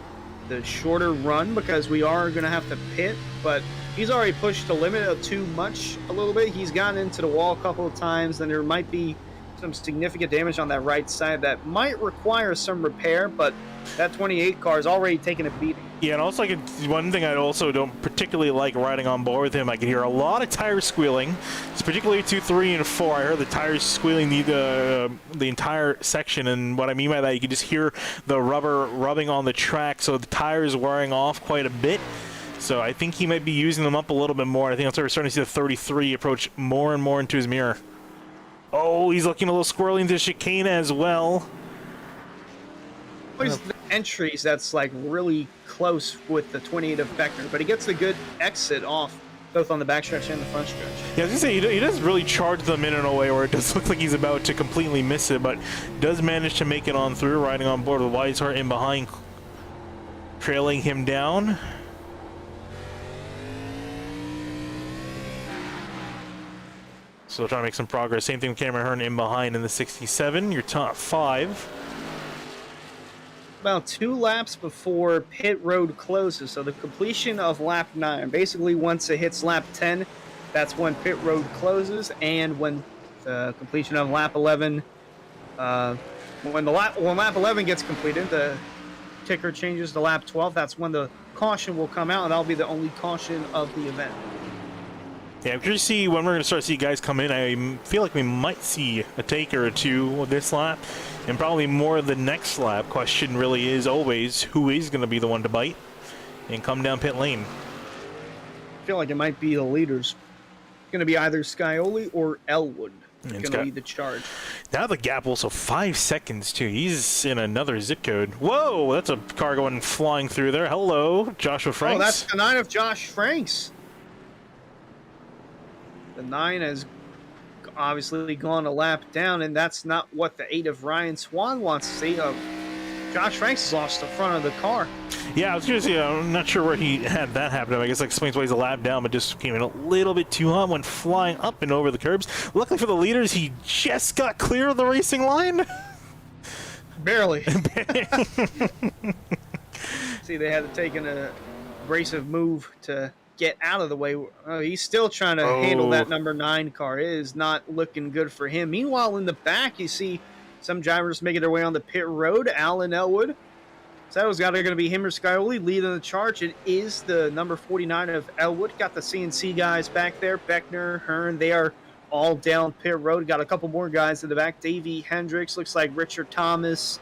[SPEAKER 1] the shorter run, because we are going to have to pit, but he's already pushed the limit too much a little bit. He's gotten into the wall a couple of times, and there might be some significant damage on that right side that might require some repair, but that 28 car is already taking a beating.
[SPEAKER 2] Yeah, and also one thing I also don't particularly like riding on board with him, I can hear a lot of tire squealing. It's particularly 2, 3, and 4. I heard the tires squealing the entire section, and what I mean by that, you can just hear the rubber rubbing on the track, so the tire is wearing off quite a bit. So I think he might be using them up a little bit more. I think that's why we're starting to see the 33 approach more and more into his mirror. Oh, he's looking a little squirrely into chicane as well.
[SPEAKER 1] There's the entries that's like really close with the 28 of Beckner, but he gets a good exit off both on the backstretch and the front stretch.
[SPEAKER 2] Yeah, I was gonna say, he doesn't really charge them in a way where it does look like he's about to completely miss it, but does manage to make it on through, riding on board with Weishart in behind, trailing him down. So trying to make some progress. Same thing with Cameron Hearn in behind in the 67. Your top 5.
[SPEAKER 1] About 2 laps before pit road closes, so the completion of lap 9. Basically, once it hits lap 10, that's when pit road closes, and when the completion of lap 11, when lap 11 gets completed, the ticker changes to lap 12. That's when the caution will come out, and that'll be the only caution of the event.
[SPEAKER 2] Yeah, I'm curious to see when we're going to start to see guys come in. I feel like we might see a taker or two this lap, and probably more the next lap. Question really is always, who is going to be the one to bite and come down pit lane?
[SPEAKER 1] I feel like it might be the leaders. It's going to be either Scioli or Elwood going to lead the charge.
[SPEAKER 2] Now the gap also 5 seconds, too. He's in another zip code. Whoa, that's a car going flying through there. Hello, Joshua Franks.
[SPEAKER 1] Oh, that's the 9 of Josh Franks. The 9 has obviously gone a lap down, and that's not what the 8 of Ryan Swan wants to see. Josh Franks has lost the front of the car.
[SPEAKER 2] Yeah, I was going to say, I'm not sure where he had that happen. I guess that explains why he's a lap down, but just came in a little bit too hot, went flying up and over the curbs. Luckily for the leaders, he just got clear of the racing line.
[SPEAKER 1] Barely. See, they had to take an abrasive move to get out of the way. He's still trying to handle that number 9 car. It is not looking good for him. Meanwhile, in the back, you see some drivers making their way on the pit road. Alan Elwood. So that was either going to be him or Scioli leading the charge. It is the number 49 of Elwood. Got the CNC guys back there. Beckner, Hearn, they are all down pit road. Got a couple more guys in the back. Davey Hendricks, looks like Richard Thomas.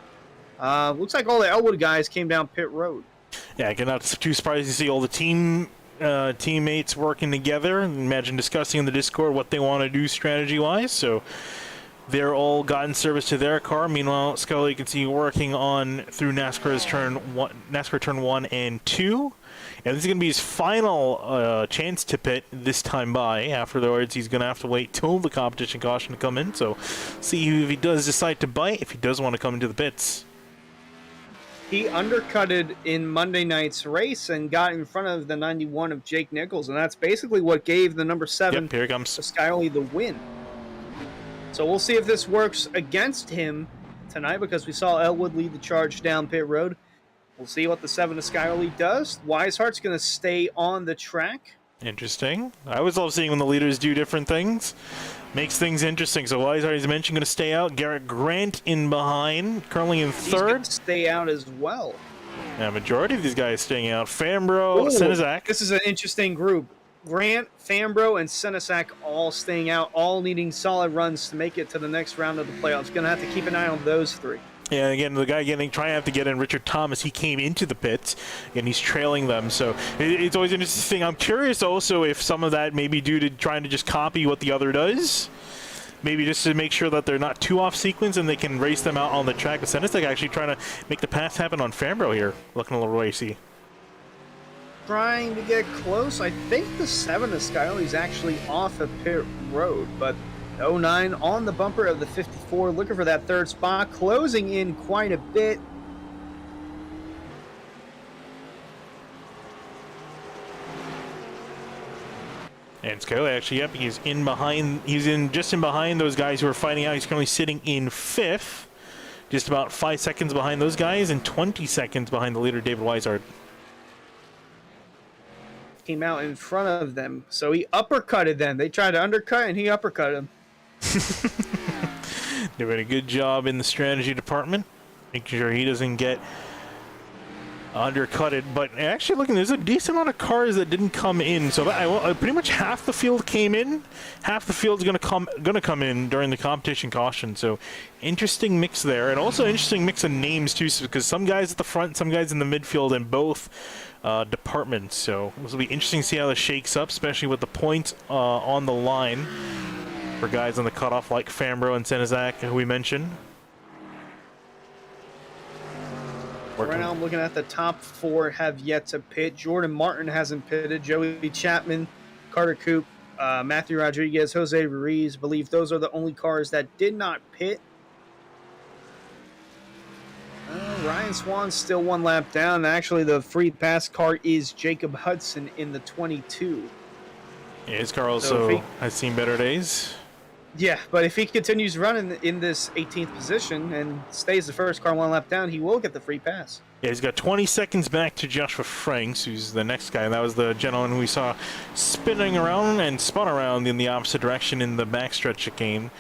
[SPEAKER 1] Looks like all the Elwood guys came down pit road.
[SPEAKER 2] Yeah, again, not too surprised to see all the teammates working together. Imagine discussing in the Discord what they want to do strategy-wise. So they're all gotten service to their car. Meanwhile, Scully, you can see working on through NASCAR turn 1 and 2. And this is going to be his final chance to pit this time by. Afterwards, he's going to have to wait till the competition caution to come in. So see if he does decide to bite, if he does want to come into the pits.
[SPEAKER 1] He undercutted in Monday night's race and got in front of the 91 of Jake Nichols, and that's basically what gave the number 7
[SPEAKER 2] here he comes.
[SPEAKER 1] to Scioli the win. So we'll see if this works against him tonight, because we saw Elwood lead the charge down pit road. We'll see what the 7 to Scioli does. Weishart's going to stay on the track.
[SPEAKER 2] Interesting. I always love seeing when the leaders do different things. Makes things interesting. So Weishart, as mentioned, going to stay out. Garrett Grant in behind, currently in 3rd. He's going
[SPEAKER 1] to stay out as well.
[SPEAKER 2] Yeah, majority of these guys staying out. Fambro, Senizak.
[SPEAKER 1] This is an interesting group. Grant, Fambro, and Senizak all staying out, all needing solid runs to make it to the next round of the playoffs. Going to have to keep an eye on those 3.
[SPEAKER 2] Yeah, again, the guy trying to get in, Richard Thomas, he came into the pits, and he's trailing them. So it's always an interesting thing. I'm curious also if some of that may be due to trying to just copy what the other does. Maybe just to make sure that they're not too off sequence and they can race them out on the track. But Senizak actually trying to make the pass happen on Fambro here, looking a little racy.
[SPEAKER 1] trying to get close. I think the 7 of Skyler is actually off of pit road, but 09 on the bumper of the 54, looking for that third spot, closing in quite a bit.
[SPEAKER 2] And Skyler actually, yep, he's in behind. He's just in behind those guys who are fighting out. He's currently sitting in 5th, just about 5 seconds behind those guys, and 20 seconds behind the leader, David Weishart.
[SPEAKER 1] Came out in front of them, so he uppercutted them. They tried to undercut, and he uppercut him.
[SPEAKER 2] Doing a good job in the strategy department, making sure he doesn't get undercutted. But actually, looking, there's a decent amount of cars that didn't come in. So pretty much half the field came in, half the field's gonna come in during the competition caution. So interesting mix there, and also interesting mix of names too, because some guys at the front, some guys in the midfield, in both departments. So this will be interesting to see how this shakes up, especially with the points on the line for guys on the cutoff like Fambro and Senizak, who we mentioned.
[SPEAKER 1] Right now I'm looking at the top 4 have yet to pit. Jordan Martin hasn't pitted. Joey Chapman, Carter Coop, Matthew Rodriguez, Jose Ruiz. Believe those are the only cars that did not pit. Ryan Swan's still 1 lap down. Actually, the free pass car is Jacob Hudson in the 22.
[SPEAKER 2] Yeah, his car also has seen better days.
[SPEAKER 1] Yeah, but if he continues running in this 18th position and stays the first car 1 lap down, he will get the free pass.
[SPEAKER 2] Yeah, he's got 20 seconds back to Joshua Franks, who's the next guy. That was the gentleman who we saw spinning around and spun around in the opposite direction in the backstretch chicane.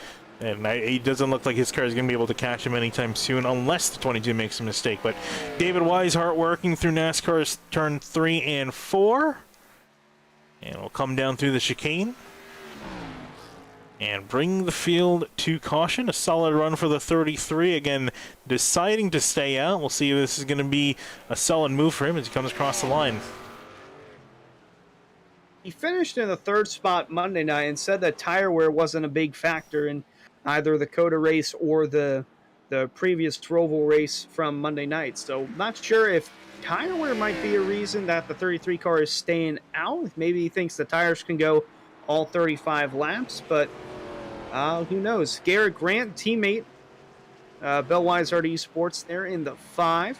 [SPEAKER 2] And he doesn't look like his car is going to be able to catch him anytime soon, unless the 22 makes a mistake. But David Weishart working through NASCAR's turn 3 and 4. And we'll come down through the chicane and bring the field to caution. A solid run for the 33. Again, deciding to stay out. We'll see if this is going to be a solid move for him as he comes across the line.
[SPEAKER 1] He finished in the 3rd spot Monday night and said that tire wear wasn't a big factor in either the COTA race or the previous Roval race from Monday night. So not sure if tire wear might be a reason that the 33 car is staying out. Maybe he thinks the tires can go all 35 laps, but who knows? Garrett Grant, teammate, Bell Weishart Esports, there in the 5.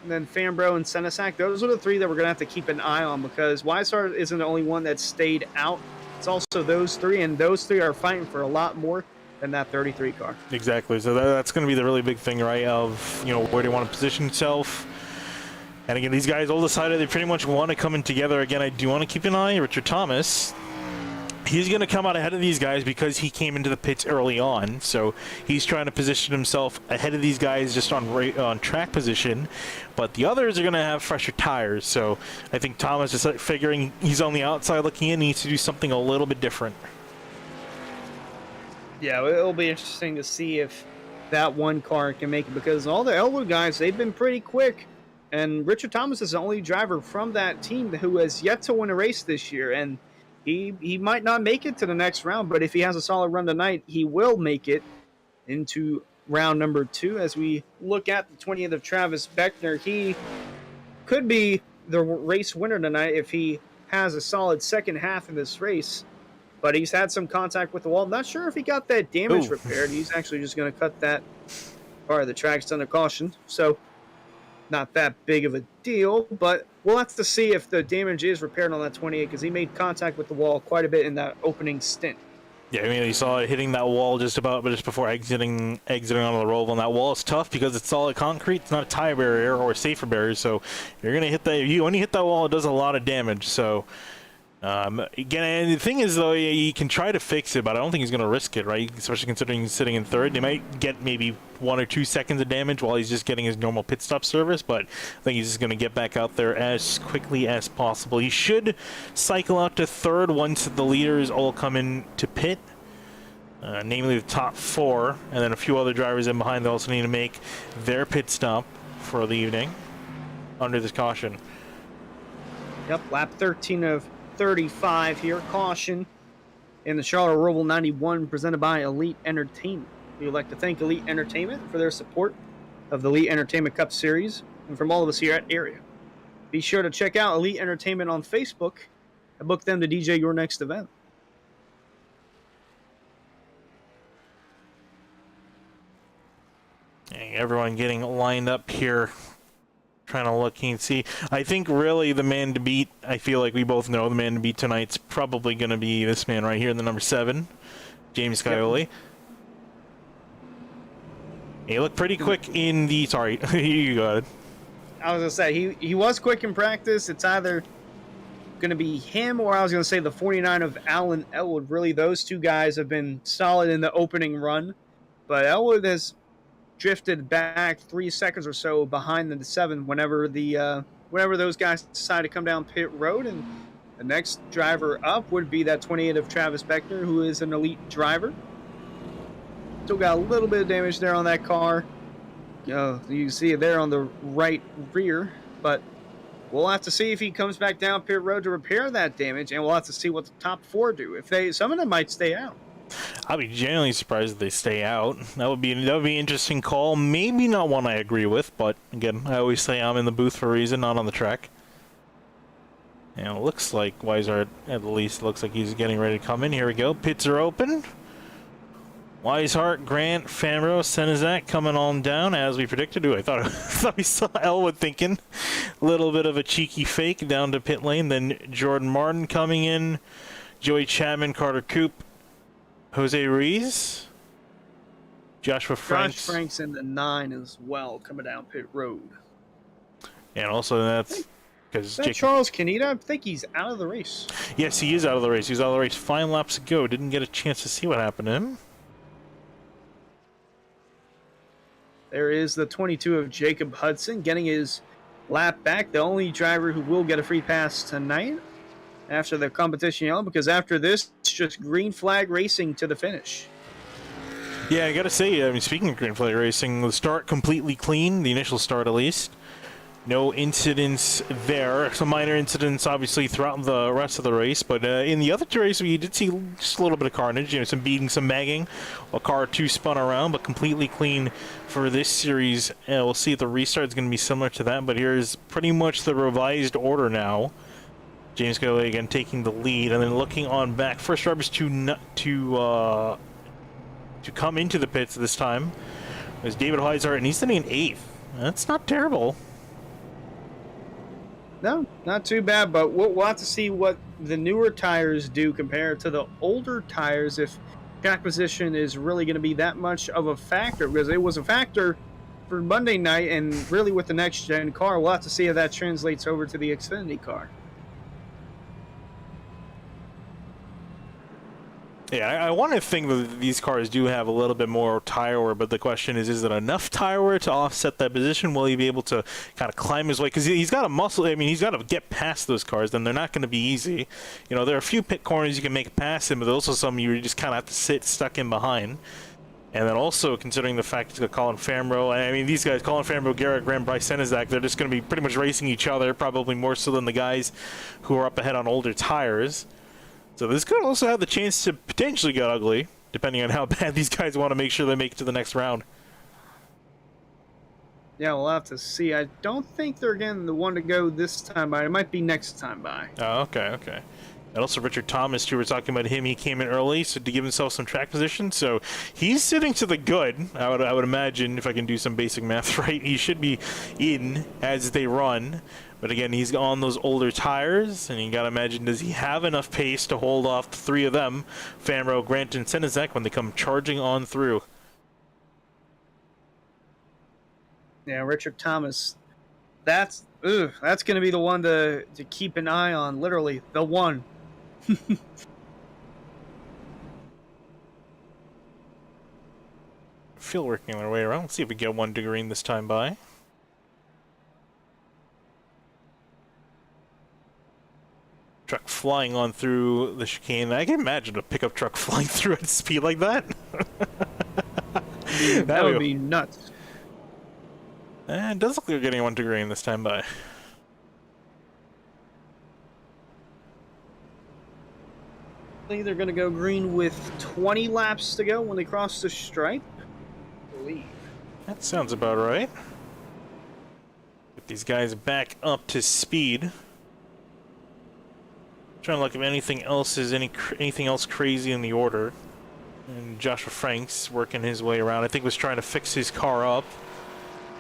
[SPEAKER 1] And then Fambro and Senizak, those are the 3 that we're going to have to keep an eye on, because Weishart isn't the only one that stayed out. It's also those 3, and those 3 are fighting for a lot more than that 33 car.
[SPEAKER 2] Exactly. So that's going to be the really big thing, right, of, you know, where do you want to position yourself? And again, these guys all decided they pretty much want to come in together. Again, I do want to keep an eye on Richard Thomas. He's going to come out ahead of these guys because he came into the pits early on. So he's trying to position himself ahead of these guys just on track position. But the others are going to have fresher tires. So I think Thomas is figuring he's on the outside looking in, needs to do something a little bit different.
[SPEAKER 1] Yeah, it'll be interesting to see if that one car can make it, because all the Elwood guys, they've been pretty quick. And Richard Thomas is the only driver from that team who has yet to win a race this year. And he might not make it to the next round, but if he has a solid run tonight, he will make it into round number 2. As we look at the 20th of Travis Beckner, he could be the race winner tonight if he has a solid second half in this race. But he's had some contact with the wall. Not sure if he got that damage repaired. He's actually just going to cut that part of the track's under caution. So not that big of a deal, but we'll have to see if the damage is repaired on that 28, because he made contact with the wall quite a bit in that opening stint.
[SPEAKER 2] Yeah, I mean, you saw it hitting that wall just before exiting onto the Roval. And that wall is tough because it's solid concrete. It's not a tie barrier or a safer barrier, so you're gonna hit that. When you hit that wall, it does a lot of damage. So again, and the thing is, though, you can try to fix it, but I don't think he's going to risk it, right? Especially considering he's sitting in 3rd. They might get maybe 1 or 2 seconds of damage while he's just getting his normal pit stop service, but I think he's just going to get back out there as quickly as possible. He should cycle out to 3rd once the leaders all come in to pit, namely the top 4, and then a few other drivers in behind that also need to make their pit stop for the evening under this caution.
[SPEAKER 1] Yep, lap 13 of 35 here. Caution in the Charlotte Roval 91, presented by Elite Entertainment. We would like to thank Elite Entertainment for their support of the Elite Entertainment Cup Series, and from all of us here at Area. Be sure to check out Elite Entertainment on Facebook and book them to DJ your next event.
[SPEAKER 2] Everyone getting lined up here, trying to look and see. I think really the man to beat, I feel like we both know the man to beat tonight's probably going to be this man right here, the number 7, James Scioli. Yep. He looked pretty quick in the... Sorry, you got it.
[SPEAKER 1] I was going to say, he was quick in practice. It's either going to be him or I was going to say the 49 of Alan Elwood. Really, those two guys have been solid in the opening run. But Elwood has drifted back 3 seconds or so behind the 7 whenever those guys decide to come down pit road. And the next driver up would be that 28 of Travis Beckner, who is an elite driver. Still got a little bit of damage there on that car. You can see it there on the right rear, but we'll have to see if he comes back down pit road to repair that damage, and we'll have to see what the top 4 do. Some of them might stay out.
[SPEAKER 2] I'll be genuinely surprised if they stay out. That would be an interesting call. Maybe not one I agree with, but again, I always say I'm in the booth for a reason, not on the track. And it looks like Weishart, at least, looks like he's getting ready to come in. Here we go. Pits are open. Weishart, Grant, Famro, Senizak coming on down as we predicted. Ooh, I thought we saw Elwood thinking. A little bit of a cheeky fake down to pit lane. Then Jordan Martin coming in. Joey Chapman, Carter Coop, Jose Ruiz, Joshua Franks.
[SPEAKER 1] Josh Franks in the 9 as well coming down pit road.
[SPEAKER 2] And also that's because
[SPEAKER 1] Charles Canita. I think he's out of the race.
[SPEAKER 2] Yes, he is out of the race. He was out of the race 5 laps ago. Didn't get a chance to see what happened to him.
[SPEAKER 1] There is the 22 of Jacob Hudson getting his lap back. The only driver who will get a free pass tonight after the competition yellow, because after this, it's just green flag racing to the finish.
[SPEAKER 2] Yeah, I gotta say, I mean, speaking of green flag racing, the start completely clean, the initial start at least. No incidents there. Some minor incidents, obviously, throughout the rest of the race. But in the other two races, we did see just a little bit of carnage. You know, some beating, some bagging. A car or 2 spun around, but completely clean for this series. We'll see if the restart is going to be similar to that. But here's pretty much the revised order now. James Scioli again taking the lead, and then looking on back. First drivers to come into the pits this time is David Weishart, and he's sitting in 8th. That's not terrible.
[SPEAKER 1] No, not too bad, but we'll have to see what the newer tires do compared to the older tires, if track position is really going to be that much of a factor, because it was a factor for Monday night, and really with the next-gen car, we'll have to see if that translates over to the Xfinity car.
[SPEAKER 2] Yeah, I want to think that these cars do have a little bit more tire wear, but the question is it enough tire wear to offset that position? Will he be able to kind of climb his way? Because he's got a muscle. I mean, he's got to get past those cars, then they're not going to be easy. You know, there are a few pit corners you can make past him, but there's also some you just kind of have to sit stuck in behind. And then also, considering the fact he's got Colin Famro, I mean, these guys, Colin Famro, Garrett Graham, Bryce Senizak, they're just going to be pretty much racing each other, probably more so than the guys who are up ahead on older tires. So this could also have the chance to potentially get ugly, depending on how bad these guys want to make sure they make it to the next round.
[SPEAKER 1] Yeah, we'll have to see. I don't think they're getting the one to go this time by. It might be next time by.
[SPEAKER 2] Oh, okay. And also Richard Thomas, too, we're talking about him. He came in early so to give himself some track position. So he's sitting to the good. I would imagine, if I can do some basic math right, he should be in as they run. But again, he's on those older tires, and you got to imagine, does he have enough pace to hold off the 3 of them, Famro, Grant, and Senizak, when they come charging on through?
[SPEAKER 1] Yeah, Richard Thomas, that's going to be the one to keep an eye on, literally, the one.
[SPEAKER 2] Feel working their way around. Let's see if we get one to green this time by. Truck flying on through the chicane. I can imagine a pickup truck flying through at speed like that.
[SPEAKER 1] That would be nuts.
[SPEAKER 2] It does look like we're getting one to green this time by.
[SPEAKER 1] I think they're going to go green with 20 laps to go when they cross the stripe. I believe.
[SPEAKER 2] That sounds about right. These guys back up to speed. Trying to look if anything else is anything else crazy in the order. And Joshua Franks working his way around. I think was trying to fix his car up.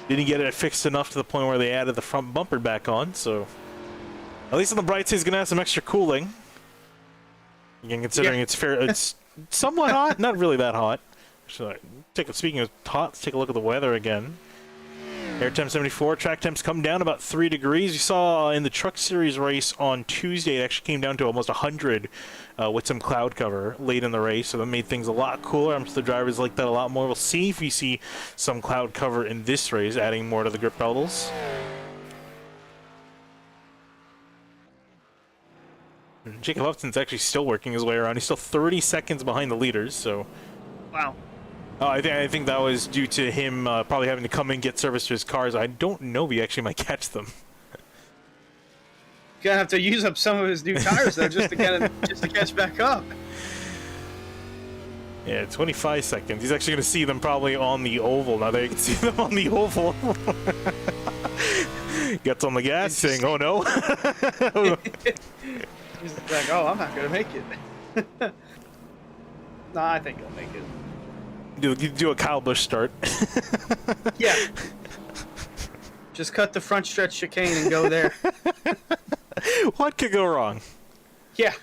[SPEAKER 2] Didn't get it fixed enough to the point where they added the front bumper back on, so at least on the bright side, he's gonna have some extra cooling. Again, considering it's fair, it's somewhat hot, not really that hot. So, speaking of hot, let's take a look at the weather again. Air temp 74, track temps come down about 3 degrees. You saw in the Truck Series race on Tuesday, it actually came down to almost 100 with some cloud cover late in the race, so that made things a lot cooler. I'm sure the drivers like that a lot more. We'll see if we see some cloud cover in this race, adding more to the grip pedals. Jacob Upton's actually still working his way around. He's still 30 seconds behind the leaders, so...
[SPEAKER 1] Wow.
[SPEAKER 2] Oh, I think that was due to him probably having to come in, get service to his cars. I don't know if he actually might catch them.
[SPEAKER 1] Gonna have to use up some of his new tires though, just to get him, just to catch back up.
[SPEAKER 2] Yeah, 25 seconds. He's actually gonna see them probably on the oval. Now there you can see them on the oval. Gets on the gas, saying, "Oh no."
[SPEAKER 1] He's like, "Oh, I'm not gonna make it." Nah, I think he'll make it.
[SPEAKER 2] Do a Kyle Busch start.
[SPEAKER 1] Yeah. Just cut the front stretch chicane and go there.
[SPEAKER 2] What could go wrong?
[SPEAKER 1] Yeah.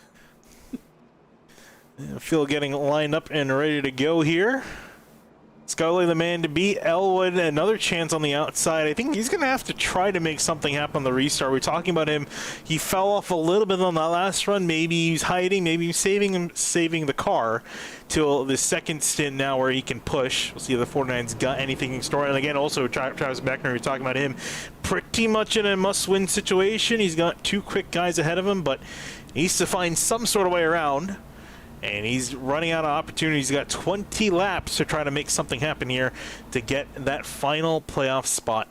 [SPEAKER 2] Phil getting lined up and ready to go here. Scully, the man to beat. Elwood, another chance on the outside. I think he's going to have to try to make something happen on the restart. We're talking about him. He fell off a little bit on that last run. Maybe he's hiding. Maybe he's saving the car till the second stint now where he can push. We'll see if the 49's got anything in store. And again, also Travis Beckner, we're talking about him pretty much in a must-win situation. He's got 2 quick guys ahead of him, but he needs to find some sort of way around. And he's running out of opportunities. He's got 20 laps to try to make something happen here to get that final playoff spot.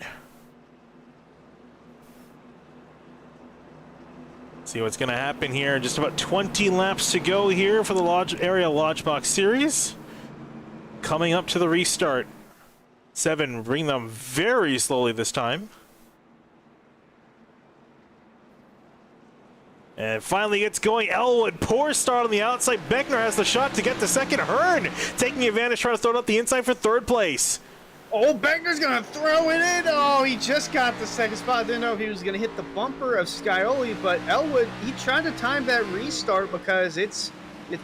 [SPEAKER 2] See what's going to happen here. Just about 20 laps to go here for the area Lodgebox Series. Coming up to the restart. 7 bring them very slowly this time. And finally gets going. Elwood, poor start on the outside. Beckner has the shot to get the second. Hearn taking advantage, trying to throw it up the inside for 3rd place.
[SPEAKER 1] Oh, Beckner's going to throw it in. Oh, he just got the second spot. Didn't know if he was going to hit the bumper of Scioli, but Elwood, he tried to time that restart because it's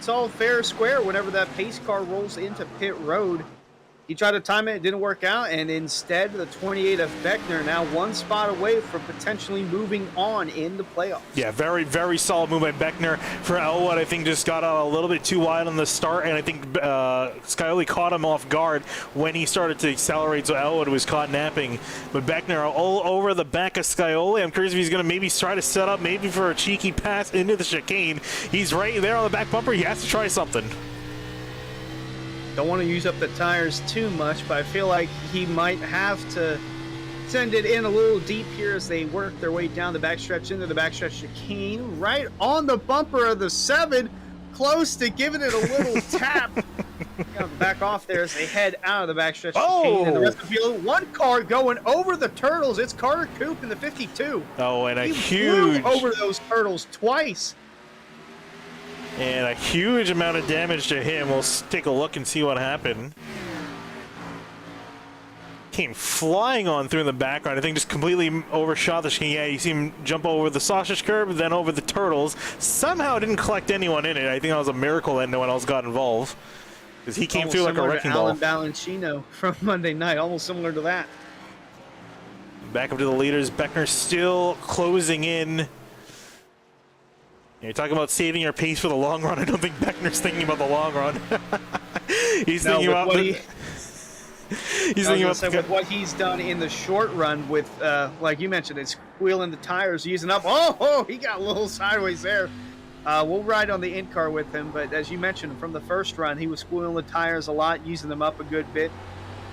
[SPEAKER 1] all fair square whenever that pace car rolls into pit road. He tried to time it, it didn't work out, and instead the 28 of Beckner now 1 spot away from potentially moving on in the playoffs. Yeah, very, very solid move by Beckner. For Elwood, I think just got out a little bit too wide on the start, and I think Scioli caught him off guard when he started to accelerate, so Elwood was caught napping. But Beckner all over the back of Scioli. I'm curious if he's going to maybe try to set up maybe for a cheeky pass into the chicane. He's right there on the back bumper. He has to try something. Don't want to use up the tires too much, but I feel like he might have to send it in a little deep here as they work their way down the backstretch into the backstretch chicane. Right on the bumper of the 7, close to giving it a little tap. Back off there as they head out of the backstretch chicane. And the rest of the field, 1 car going over the turtles. It's Carter Coop in the 52. Oh, and he flew over those turtles twice. And a huge amount of damage to him. We'll take a look and see what happened. Came flying on through in the background. I think just completely overshot the chicane. Yeah, you see him jump over the sausage curb, then over the turtles. Somehow didn't collect anyone in it. I think that was a miracle that no one else got involved. Because he came through like a wrecking ball. Alan Balancino from Monday night, almost similar to that. Back up to the leaders. Beckner still closing in. You're talking about saving your pace for the long run. I don't think Beckner's thinking about the long run. He's thinking about with what he's done in the short run with, like you mentioned, it's wheeling the tires, using up. Oh, he got a little sideways there. We'll ride on the in-car with him, but as you mentioned, from the first run, he was squealing the tires a lot, using them up a good bit.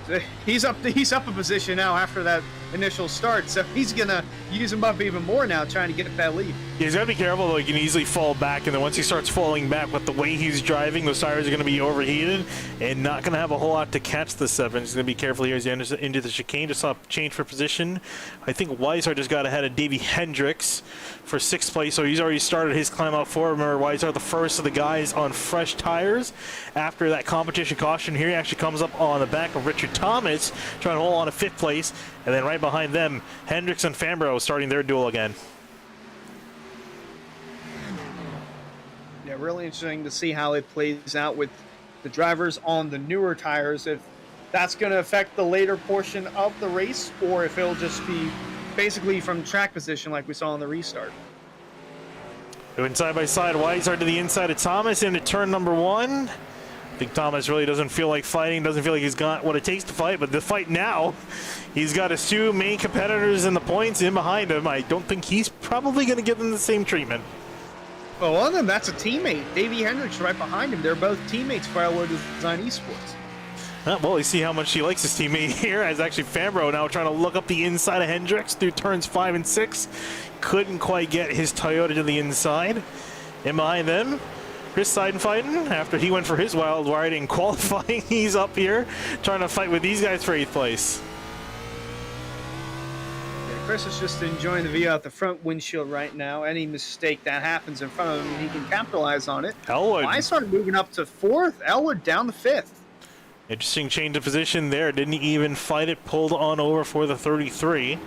[SPEAKER 1] So he's up a position now after that initial start, so he's going to use him up even more now, trying to get that lead.
[SPEAKER 2] He's got to be careful, though. He can easily fall back, and then once he starts falling back with the way he's driving, those tires are going to be overheated and not going to have a whole lot to catch the 7. He's going to be careful here as he enters into the chicane. Just saw change for position. I think Weishart just got ahead of Davey Hendricks for 6th place, so he's already started his climb out forward. Remember, Weishart, the first of the guys on fresh tires. After that competition caution here, he actually comes up on the back of Richard Thomas, trying to hold on to 5th place, and then right behind them, Hendricks and Fambro starting their duel again.
[SPEAKER 1] Yeah, really interesting to see how it plays out with the drivers on the newer tires, if that's going to affect the later portion of the race, or if it'll just be basically from track position like we saw in the restart.
[SPEAKER 2] Doing side by side, Weishart to the inside of Thomas into turn number 1. I think Thomas really doesn't feel like fighting, doesn't feel like he's got what it takes to fight, but the fight now, he's got his 2 main competitors in the points in behind him. I don't think he's probably going to give them the same treatment.
[SPEAKER 1] Well, one of them, that's a teammate. Davey Hendricks right behind him. They're both teammates for Elwood Design Esports.
[SPEAKER 2] Well, you see how much he likes his teammate here, as actually Fambro now trying to look up the inside of Hendricks through turns 5 and 6. Couldn't quite get his Toyota to the inside. And behind them, Chris Seidenfeiten, after he went for his wild ride in qualifying, he's up here trying to fight with these guys for 8th place.
[SPEAKER 1] Chris is just enjoying the view out the front windshield right now. Any mistake that happens in front of him, he can capitalize on it.
[SPEAKER 2] Elwood.
[SPEAKER 1] I started moving up to 4th. Elwood down to 5th.
[SPEAKER 2] Interesting change of position there. Didn't even fight it. Pulled on over for the 33.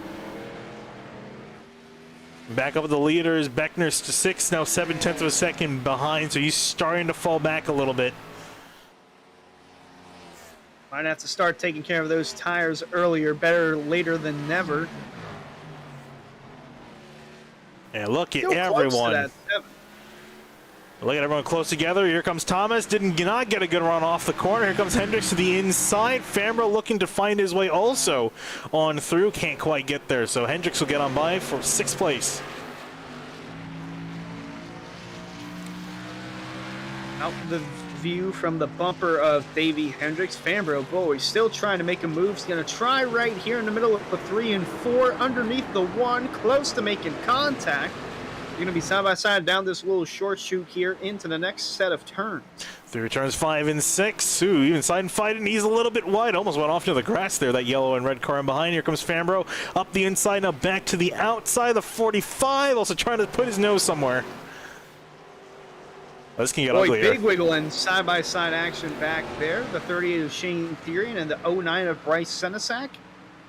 [SPEAKER 2] Back up with the leaders. Beckner's to 6th, now 7/10 of a second behind, so he's starting to fall back a little bit.
[SPEAKER 1] Might have to start taking care of those tires earlier. Better later than never.
[SPEAKER 2] And look at
[SPEAKER 1] Still
[SPEAKER 2] everyone.
[SPEAKER 1] close to that 7.
[SPEAKER 2] Look at everyone close together. Here comes Thomas. Did not get a good run off the corner. Here comes Hendricks to the inside. Fambro looking to find his way also on through. Can't quite get there. So Hendricks will get on by for 6th place.
[SPEAKER 1] Out the view from the bumper of Davey Hendricks. Fambro, boy, he's still trying to make a move. He's going to try right here in the middle of the 3 and 4. Underneath the 1. Close to making contact. Going to be side by side down this little short chute here into the next set of turns.
[SPEAKER 2] Through turns 5 and 6. Ooh, even Seidenfeiten, he's a little bit wide. Almost went off to the grass there, that yellow and red car in behind. Here comes Fambro up the inside, now back to the outside, the 45. Also trying to put his nose somewhere. This can get ugly
[SPEAKER 1] big
[SPEAKER 2] here.
[SPEAKER 1] wiggle and side by side action back there. The 38 of Shane Therian and the 09 of Bryce Senesac.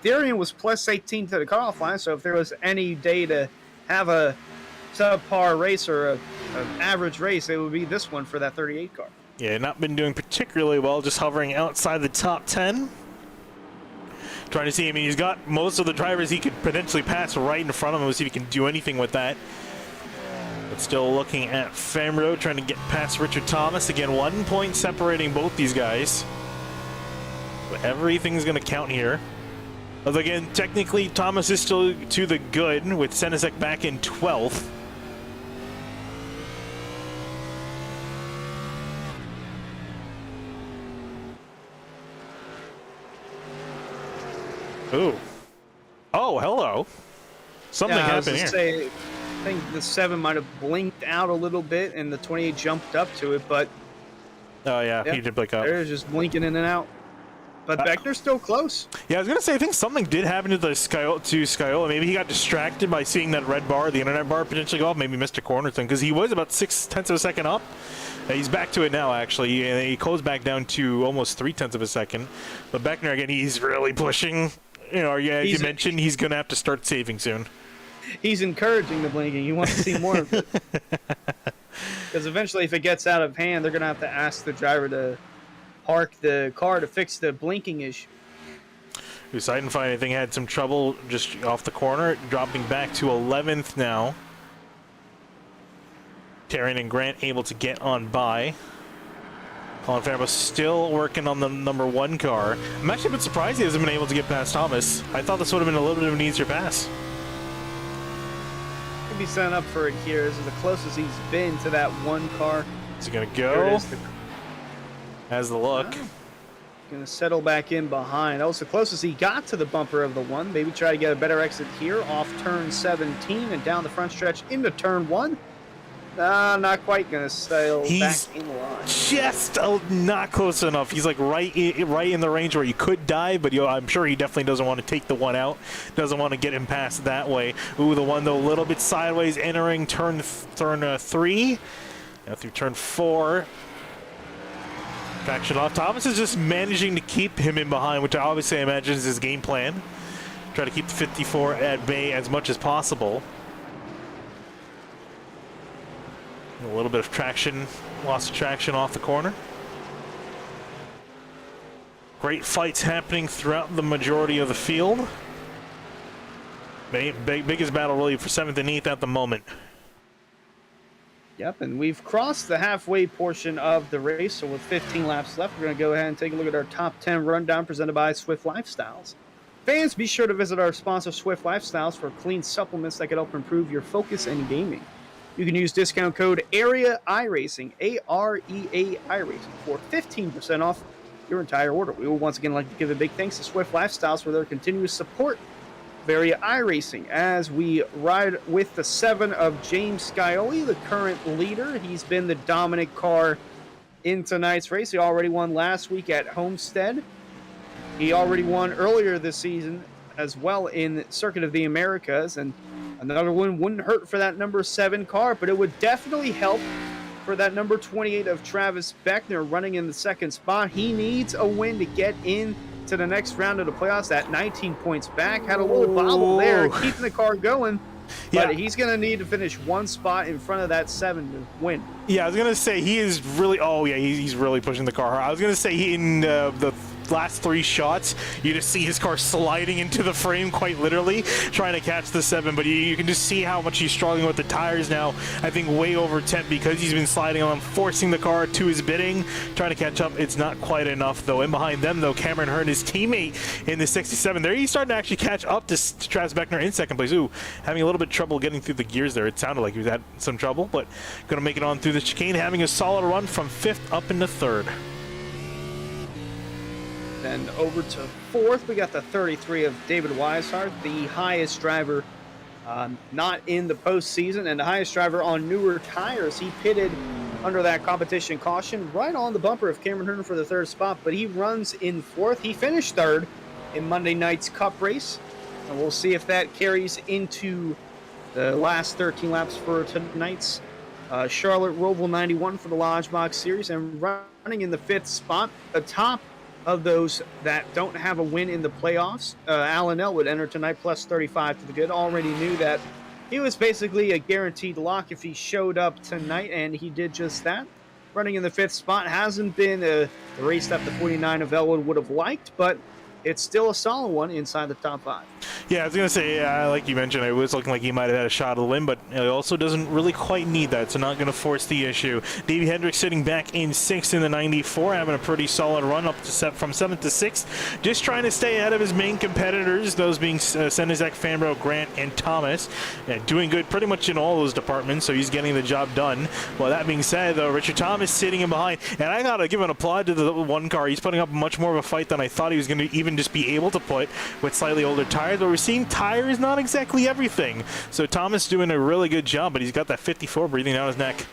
[SPEAKER 1] Therian was plus 18 to the cutoff line, so if there was any day to have a subpar race or an average race, it would be this one for that 38 car.
[SPEAKER 2] Yeah, not been doing particularly well, just hovering outside the top 10. Trying to see, I mean, he's got most of the drivers he could potentially pass right in front of him. We'll see if he can do anything with that. But still looking at Fambro, trying to get past Richard Thomas. Again, 1 point separating both these guys. But everything's going to count here. Although again, technically, Thomas is still to the good with Senesek back in 12th. Ooh. Oh, hello. Something happened here.
[SPEAKER 1] I think the 7 might have blinked out a little bit and the 28 jumped up to it, but
[SPEAKER 2] Oh, yeah, he did blink up.
[SPEAKER 1] They're just blinking in and out. But Beckner's still close.
[SPEAKER 2] Yeah, I was going to say, I think something did happen to Scaiola. Maybe he got distracted by seeing that red bar, the internet bar, potentially go off. Maybe missed a corner thing, because he was about 6/10 of a second up. He's back to it now, actually. And he closed back down to almost 3/10 of a second. But Beckner, again, he's really pushing. You know, yeah, as you mentioned, he's going to have to start saving soon.
[SPEAKER 1] He's encouraging the blinking. He wants to see more of it. Because eventually, if it gets out of hand, they're going to have to ask the driver to park the car to fix the blinking issue.
[SPEAKER 2] Seidenfeiten, I think, had some trouble just off the corner, dropping back to 11th now. Taryn and Grant able to get on by. Colin Fambro still working on the number 1 car. I'm actually a bit surprised he hasn't been able to get past Thomas. I thought this would have been a little bit of an easier pass.
[SPEAKER 1] Could be setting up for it here. This is the closest he's been to that 1 car.
[SPEAKER 2] Is he going to go?
[SPEAKER 1] The...
[SPEAKER 2] Has the look.
[SPEAKER 1] going to settle back in behind. That was the closest he got to the bumper of the one. Maybe try to get a better exit here off turn 17 and down the front stretch into turn 1. Not quite going to sail
[SPEAKER 2] He's
[SPEAKER 1] back in line.
[SPEAKER 2] just not close enough. He's like right in the range where he could dive, but I'm sure he definitely doesn't want to take the one out. Doesn't want to get him past that way. Ooh, the one though, a little bit sideways, entering turn 3. Now through turn 4. Traction off. Thomas is just managing to keep him in behind, which I obviously imagine is his game plan. Try to keep the 54 at bay as much as possible. A little bit of traction, loss of traction off the corner. Great fights happening throughout the majority of the field. Biggest battle really for 7th and 8th at the moment.
[SPEAKER 1] Yep, and we've crossed the halfway portion of the race, so with 15 laps left, we're going to go ahead and take a look at our top 10 rundown presented by Swift Lifestyles. Fans, be sure to visit our sponsor, Swift Lifestyles, for clean supplements that can help improve your focus in gaming. You can use discount code AREA iRacing, AREA iRacing, for 15% off your entire order. We will once again like to give a big thanks to Swift Lifestyles for their continuous support of AREA iRacing as we ride with the 7 of James Scioli, the current leader. He's been the dominant car in tonight's race. He already won last week at Homestead. He already won earlier this season as well in Circuit of the Americas, and another one wouldn't hurt for that number 7 car, but it would definitely help for that number 28 of Travis Beckner running in the 2nd spot. He needs a win to get in to the next round of the playoffs. At 19 points back, had a little bobble there, keeping the car going. But he's going to need to finish 1 spot in front of that 7 to win.
[SPEAKER 2] Yeah, I was going to say he is really. Oh yeah, he's really pushing the car hard. I was going to say he in the last 3 shots, you just see his car sliding into the frame, quite literally, trying to catch the 7. But you can just see how much he's struggling with the tires now. I think way over 10 because he's been sliding on, forcing the car to his bidding, trying to catch up. It's not quite enough though. And behind them though, Cameron Hearn, his teammate in the 67. There he's starting to actually catch up to Travis Beckner in 2nd place. Ooh, having a little bit of trouble getting through the gears there. It sounded like he was had some trouble, but going to make it on through the chicane, having a solid run from 5th up into 3rd.
[SPEAKER 1] Then over to 4th, we got the 33 of David Weishart, the highest driver not in the postseason, and the highest driver on newer tires. He pitted under that competition caution right on the bumper of Cameron Hearn for the 3rd spot, but he runs in 4th. He finished 3rd in Monday night's Cup race, and we'll see if that carries into the last 13 laps for tonight's Charlotte Roval 91 for the Lodgebox Series, and running in the 5th spot, atop of those that don't have a win in the playoffs. Alan Elwood entered tonight plus 35 to the good. Already knew that he was basically a guaranteed lock if he showed up tonight, and he did just that. Running in the 5th spot hasn't been the race that the 49 of Elwood would have liked, but it's still a solid one inside the top 5.
[SPEAKER 2] Yeah, I was going to say, like you mentioned, it was looking like he might have had a shot at the win, but it also doesn't really quite need that, so not going to force the issue. Davey Hendricks sitting back in 6th in the 94, having a pretty solid run up to from 7th to 6th, just trying to stay ahead of his main competitors, those being Senizek, Fambro, Grant, and Thomas. Doing good pretty much in all those departments, so he's getting the job done. Well, that being said, though, Richard Thomas sitting in behind, and I got to give an applaud to the one car. He's putting up much more of a fight than I thought he was going to even just be able to put with slightly older tires, but we're seeing tires not exactly everything. So Thomas doing a really good job, but he's got that 54 breathing down his neck.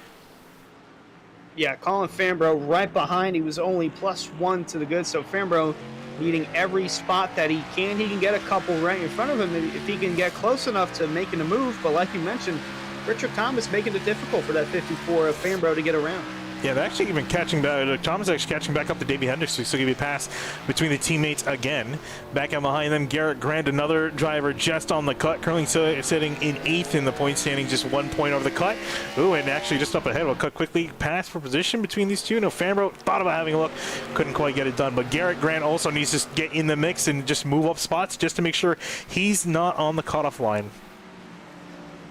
[SPEAKER 1] Yeah, Colin Fambro right behind. He was only +1 to the good, so Fambro needing every spot that he can. He can get a couple right in front of him if he can get close enough to making a move, but like you mentioned, Richard Thomas making it difficult for that 54 of Fambro to get around.
[SPEAKER 2] Yeah, they're actually even catching back. Thomas actually catching back up to Davey Hendricks, so he'll give you a pass between the teammates again. Back out behind them, Garrett Grant, another driver just on the cut, currently sitting in 8th in the point standing, just 1 point over the cut. Ooh, and actually just up ahead. We'll cut quickly. Pass for position between these two. No, Fambro thought about having a look, couldn't quite get it done. But Garrett Grant also needs to get in the mix and just move up spots just to make sure he's not on the cutoff line.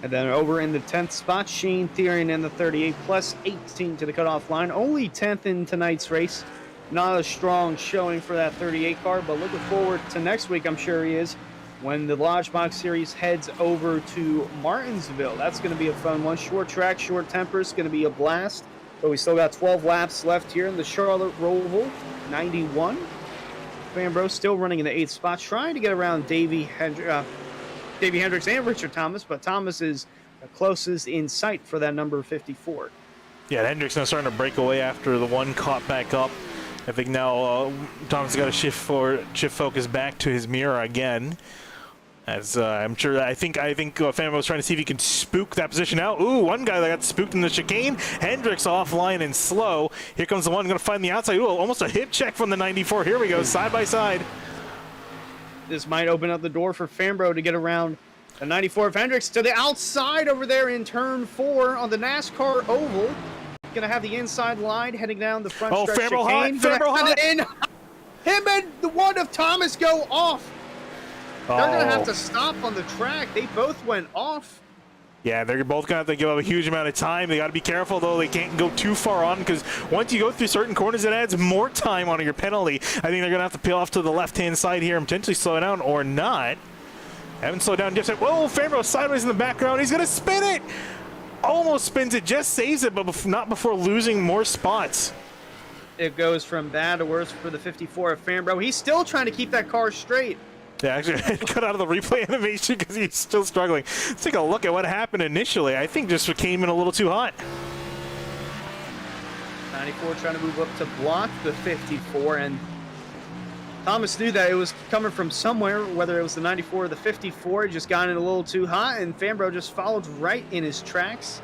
[SPEAKER 1] And then over in the 10th spot, Shane Therian in the 38 plus 18 to the cutoff line. Only 10th in tonight's race. Not a strong showing for that 38 car, but looking forward to next week, I'm sure he is, when the Lodgebox Series heads over to Martinsville. That's going to be a fun one. Short track, short temper. It's going to be a blast. But we still got 12 laps left here in the Charlotte Roval 91. Fambro still running in the 8th spot, trying to get around Davey Hendricks and Richard Thomas, but Thomas is the closest in sight for that number 54.
[SPEAKER 2] Yeah, Hendricks now starting to break away after the one caught back up. I think now Thomas has got to shift focus back to his mirror again. As I'm sure, I think Fambro was trying to see if he can spook that position out. Ooh, one guy that got spooked in the chicane. Hendricks offline and slow. Here comes the one going to find the outside. Ooh, almost a hip check from the 94. Here we go, side by side.
[SPEAKER 1] This might open up the door for Fambro to get around the 94 of Hendricks to the outside over there in turn 4 on the NASCAR oval. Going to have the inside line heading down the front stretch chicane.
[SPEAKER 2] Fambro hot.
[SPEAKER 1] Him and the one of Thomas go off. They're going to have to stop on the track. They both went off.
[SPEAKER 2] Yeah, they're both going to have to give up a huge amount of time. They got to be careful, though. They can't go too far on because once you go through certain corners, it adds more time on your penalty. I think they're going to have to peel off to the left-hand side here and potentially slow down or not. Haven't slowed down just yet. Whoa, Fambro sideways in the background. He's going to spin it. Almost spins it, just saves it, but not before losing more spots.
[SPEAKER 1] It goes from bad to worse for the 54 of Fambro. He's still trying to keep that car straight.
[SPEAKER 2] Yeah, actually, cut out of the replay animation because he's still struggling. Let's take a look at what happened initially. I think just came in a little too hot.
[SPEAKER 1] 94 trying to move up to block the 54, and Thomas knew that it was coming from somewhere, whether it was the 94 or the 54. It just got in a little too hot, and Fambro just followed right in his tracks.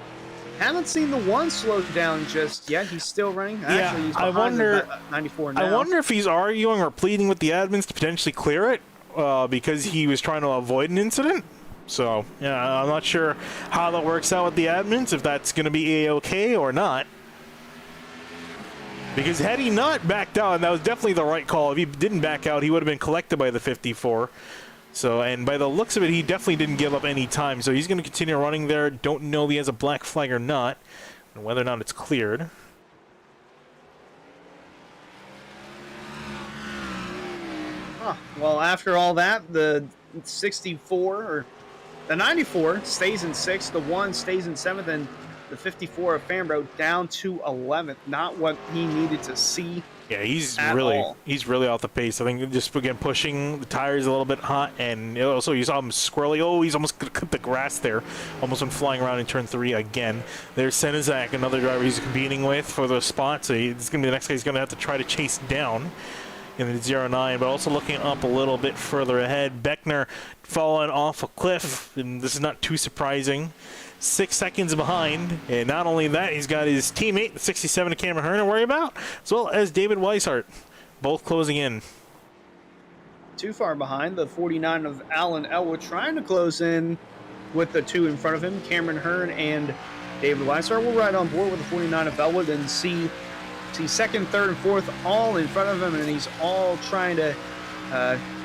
[SPEAKER 1] Haven't seen the one slow down just yet. He's still running.
[SPEAKER 2] Yeah,
[SPEAKER 1] actually, he's behind the 94 now.
[SPEAKER 2] I wonder if he's arguing or pleading with the admins to potentially clear it. Because he was trying to avoid an incident. So, yeah, I'm not sure how that works out with the admins, if that's going to be A-okay or not. Because had he not backed out, that was definitely the right call. If he didn't back out, he would have been collected by the 54. So, and by the looks of it, he definitely didn't give up any time. So he's going to continue running there. Don't know if he has a black flag or not, and whether or not it's cleared.
[SPEAKER 1] Well, after all that, the 64 or the 94 stays in 6th, the 1 stays in 7th, and the 54 of Fambro down to 11th. Not what he needed to see.
[SPEAKER 2] Yeah, he's really off the pace. I think just again pushing the tires a little bit hot, and also you saw him squirrely. Oh, he's almost gonna cut the grass there. Almost went flying around in turn 3 again. There's Senizak, another driver he's competing with for the spot. So it's gonna be the next guy he's gonna have to try to chase down in the 09, but also looking up a little bit further ahead. Beckner falling off a cliff, and this is not too surprising. 6 seconds behind, and not only that, he's got his teammate, the 67 of Cameron Hearn, to worry about, as well as David Weishart, both closing in.
[SPEAKER 1] Too far behind, the 49 of Alan Elwood trying to close in with the 2 in front of him. Cameron Hearn and David Weishart will ride on board with the 49 of Elwood and see 2nd, 3rd, and 4th all in front of him, and he's all trying to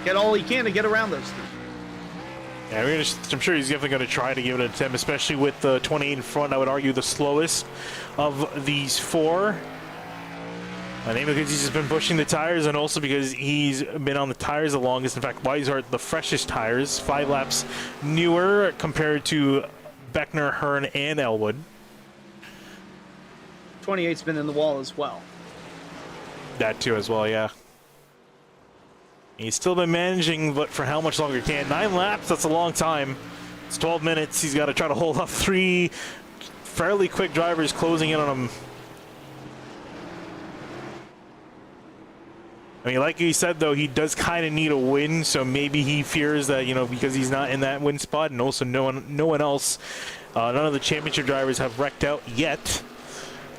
[SPEAKER 1] get all he can to get around those 3.
[SPEAKER 2] Yeah, I'm sure he's definitely going to try to give it an attempt, especially with the 28 in front. I would argue the slowest of these 4. Mainly because he's just been pushing the tires, and also because he's been on the tires the longest. In fact, Weishart the freshest tires, 5 laps newer compared to Beckner, Hearn, and Elwood.
[SPEAKER 1] 28's been in the wall as well.
[SPEAKER 2] That too as well, yeah. He's still been managing, but for how much longer he can. 9 laps, that's a long time. It's 12 minutes. He's got to try to hold off 3 fairly quick drivers closing in on him. I mean, like he said, though, he does kind of need a win, so maybe he fears that, you know, because he's not in that win spot, and also no one else, none of the championship drivers have wrecked out yet.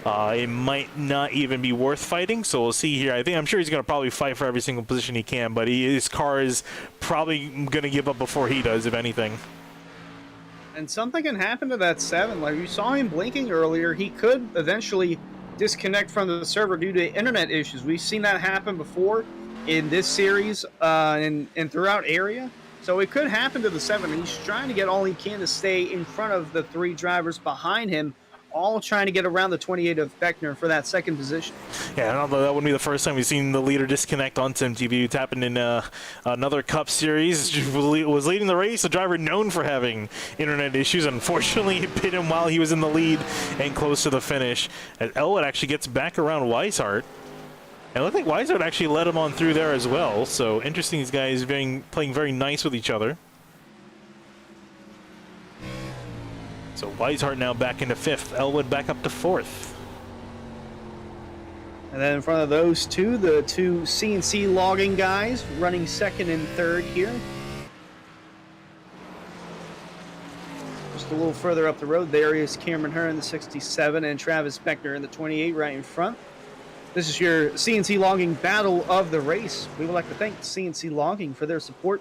[SPEAKER 2] It might not even be worth fighting, so we'll see here. I'm sure he's going to probably fight for every single position he can, but his car is probably going to give up before he does, if anything.
[SPEAKER 1] And something can happen to that 7. Like you saw him blinking earlier, he could eventually disconnect from the server due to internet issues. We've seen that happen before in this series and throughout area. So it could happen to the 7. He's trying to get all he can to stay in front of the 3 drivers behind him, all trying to get around the 28 of Beckner for that 2nd position.
[SPEAKER 2] Yeah, although that wouldn't be the first time we've seen the leader disconnect on SimTV. It's happened in another Cup series. Was leading the race, a driver known for having internet issues. Unfortunately, it hit him while he was in the lead and close to the finish. As Elwood actually gets back around Weishart. And I think Weishart actually led him on through there as well. So interesting, these guys playing very nice with each other. So Weishart now back into 5th, Elwood back up to 4th.
[SPEAKER 1] And then in front of those two, the two CNC logging guys running 2nd and 3rd here. Just a little further up the road, there is Cameron Hearn, the 67, and Travis Beckner in the 28 right in front. This is your CNC Logging Battle of the Race. We would like to thank CNC Logging for their support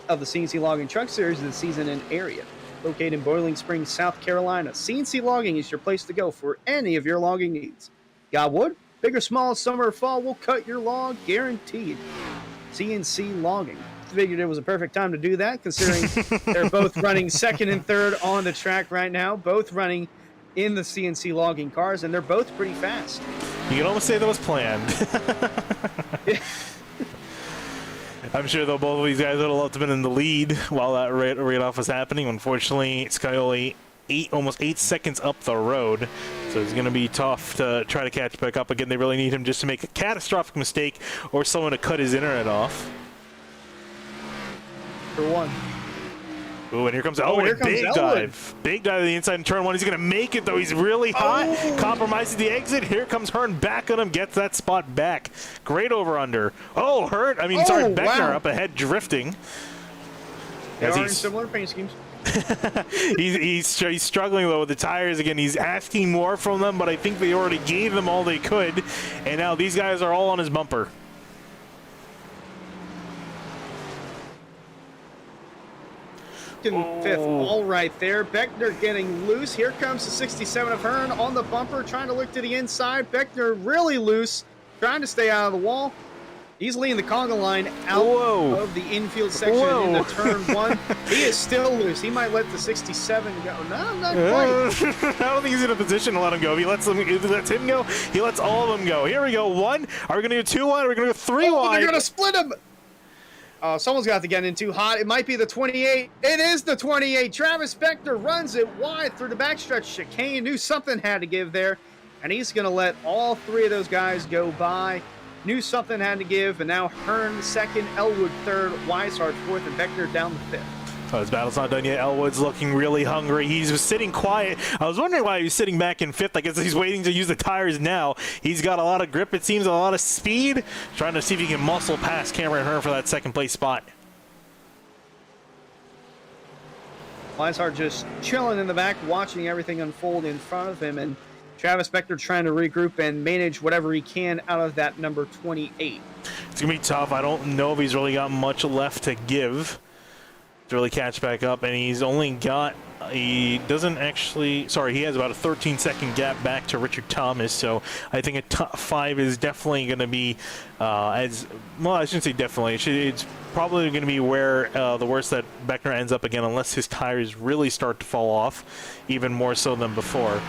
[SPEAKER 1] of the CNC Logging Truck Series this season and area. Located in Boiling Springs, South Carolina, CNC Logging is your place to go for any of your logging needs. Got wood? Big or small, summer or fall, we'll cut your log guaranteed. CNC Logging. Figured it was a perfect time to do that, considering they're both running 2nd and 3rd on the track right now, both running in the CNC Logging cars, and they're both pretty fast.
[SPEAKER 2] You can almost say that was planned. I'm sure though both of these guys would have loved to have been in the lead while that rate-off was happening. Unfortunately, Scioli almost 8 seconds up the road, so it's going to be tough to try to catch back up. Again, they really need him just to make a catastrophic mistake or someone to cut his internet off.
[SPEAKER 1] For one.
[SPEAKER 2] Ooh, and here comes Elwood. Big dive. Big dive to the inside in turn 1. He's going to make it, though. He's really hot. Compromises the exit. Here comes Hearn back on him. Gets that spot back. Great over-under. Oh, Beckner up ahead drifting.
[SPEAKER 1] They are in similar paint schemes.
[SPEAKER 2] he's struggling, though, with the tires. Again, he's asking more from them, but I think they already gave them all they could. And now these guys are all on his bumper.
[SPEAKER 1] Fifth, all right there. Beckner getting loose. Here comes the 67 of Hearn on the bumper, trying to look to the inside. Beckner really loose, trying to stay out of the wall. He's leading the conga line out of the infield section into turn 1. He is still loose. He might let the 67 go. No, not quite.
[SPEAKER 2] I don't think he's in a position to let him go. If he lets him go, he lets all of them go. Here we go. 1. Are we going to go 2 wide? Are we going to go 3 wide?
[SPEAKER 1] They're going to split him. Someone's got to get in too hot. It might be the 28. It is the 28. Travis Beckner runs it wide through the backstretch chicane. Knew something had to give there, and he's going to let all 3 of those guys go by. Knew something had to give, and now Hearn 2nd, Elwood 3rd, Weishart 4th, and Beckner down the 5th.
[SPEAKER 2] Oh, his battle's not done yet. Elwood's looking really hungry. He's sitting quiet. I was wondering why he was sitting back in 5th. I guess he's waiting to use the tires now. He's got a lot of grip, it seems, a lot of speed. Trying to see if he can muscle past Cameron Hearn for that 2nd place spot.
[SPEAKER 1] Weishart just chilling in the back, watching everything unfold in front of him, and Travis Beckner trying to regroup and manage whatever he can out of that number 28.
[SPEAKER 2] It's going to be tough. I don't know if he's really got much left to give to really catch back up, and he's only got he doesn't actually he has about a 13-second gap back to Richard Thomas, so I think a top 5 is definitely going to be as well. I shouldn't say definitely, it's probably going to be where the worst that Beckner ends up again, unless his tires really start to fall off even more so than before.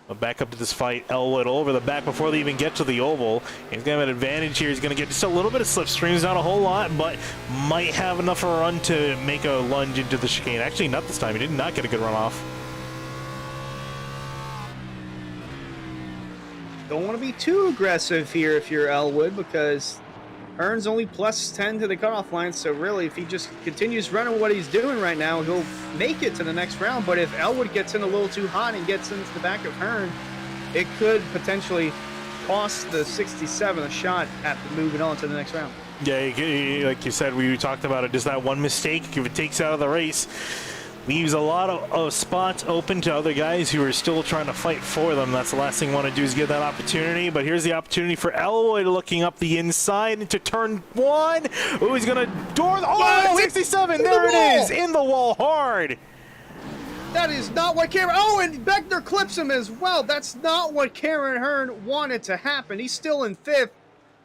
[SPEAKER 2] But back up to this fight, Elwood over the back before they even get to the oval. He's going to have an advantage here. He's going to get just a little bit of slipstreams, not a whole lot, but might have enough of a run to make a lunge into the chicane. Actually, not this time. He did not get a good run off.
[SPEAKER 1] Don't want to be too aggressive here if you're Elwood, because Hearn's only plus 10 to the cutoff line, so really if he just continues running what he's doing right now, he'll make it to the next round. But if Elwood gets in a little too hot and gets into the back of Hearn, it could potentially cost the 67 a shot at moving on to the next round.
[SPEAKER 2] Yeah, like you said, we talked about it, just that one mistake, if it takes out of the race, leaves a lot of spots open to other guys who are still trying to fight for them. That's the last thing you want to do, is get that opportunity. But here's the opportunity for Elwood, looking up the inside into turn 1. Oh, he's going to door. Oh, 67. There it is. In the wall hard.
[SPEAKER 1] That is not what Cameron. Oh, and Beckner clips him as well. That's not what Cameron Hearn wanted to happen. He's still in 5th.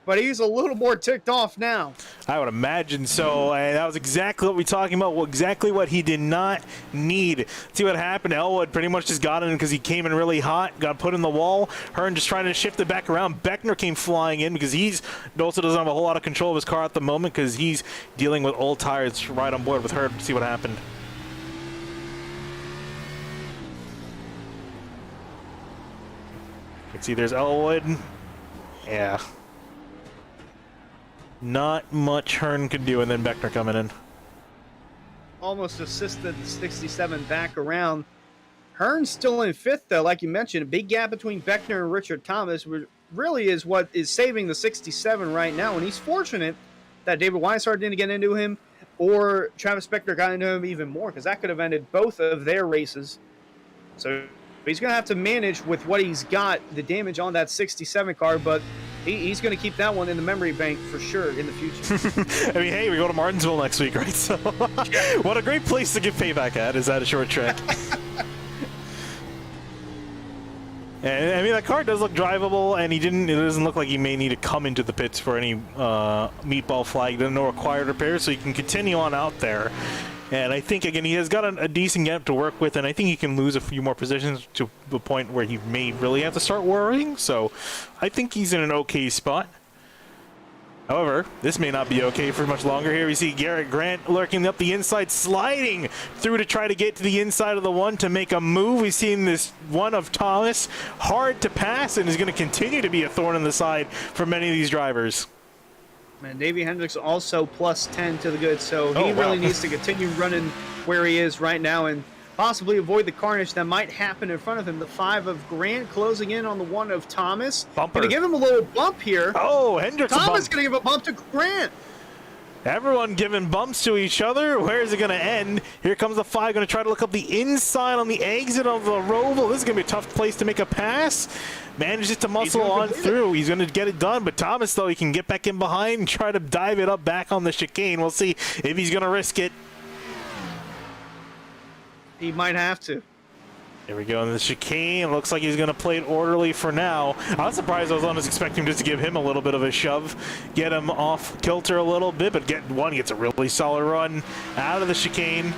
[SPEAKER 1] But he's a little more ticked off now. I
[SPEAKER 2] would imagine so. And that was exactly what we're talking about. Exactly what he did not need. See what happened? Elwood pretty much just got in because he came in really hot, got put in the wall. Hearn just trying to shift it back around. Beckner came flying in because he's also doesn't have a whole lot of control of his car at the moment because he's dealing with old tires right on board with Hearn. See what happened. Let's see, there's Elwood. Yeah. Not much Hearn could do, and then Beckner coming in.
[SPEAKER 1] Almost assisted the 67 back around. Hearn's still in fifth, though. Like you mentioned, a big gap between Beckner and Richard Thomas really is what is saving the 67 right now. And he's fortunate that David Weishart didn't get into him or Travis Beckner got into him even more, because that could have ended both of their races. So he's going to have to manage with what he's got, the damage on that 67 car, but he's going to keep that one in the memory bank for sure in the future.
[SPEAKER 2] I mean, hey, we go to Martinsville next week, right? So what a great place to give payback at, is that a short track. And, I mean, that car does look drivable, and it doesn't look like he may need to come into the pits for any meatball flag. No required repairs, so he can continue on out there. And I think, again, he has got a decent gap to work with, and I think he can lose a few more positions to the point where he may really have to start worrying. So I think he's in an okay spot. However, this may not be okay for much longer. Here we see Garrett Grant lurking up the inside, sliding through to try to get to the inside of the one to make a move. We've seen this one of Thomas, hard to pass, and is going to continue to be a thorn in the side for many of these drivers.
[SPEAKER 1] And Davey Hendricks also plus 10 to the good, so he really needs to continue running where he is right now and possibly avoid the carnage that might happen in front of him. The 5 of Grant closing in on the 1 of Thomas.
[SPEAKER 2] Bumper.
[SPEAKER 1] Going to give him a little bump here.
[SPEAKER 2] Oh, Hendricks.
[SPEAKER 1] Thomas going to give a bump to Grant.
[SPEAKER 2] Everyone giving bumps to each other. Where is it going to end? Here comes the 5, going to try to look up the inside on the exit of the Roval. This is going to be a tough place to make a pass. Manages to muscle on through. He's going to get it done, but Thomas, though, he can get back in behind and try to dive it up back on the chicane. We'll see if he's going to risk it.
[SPEAKER 1] He might have to.
[SPEAKER 2] Here we go in the chicane. Looks like he's going to play it orderly for now. I was surprised. I was honestly expecting him just to give him a little bit of a shove, get him off kilter a little bit, but gets a really solid run out of the chicane.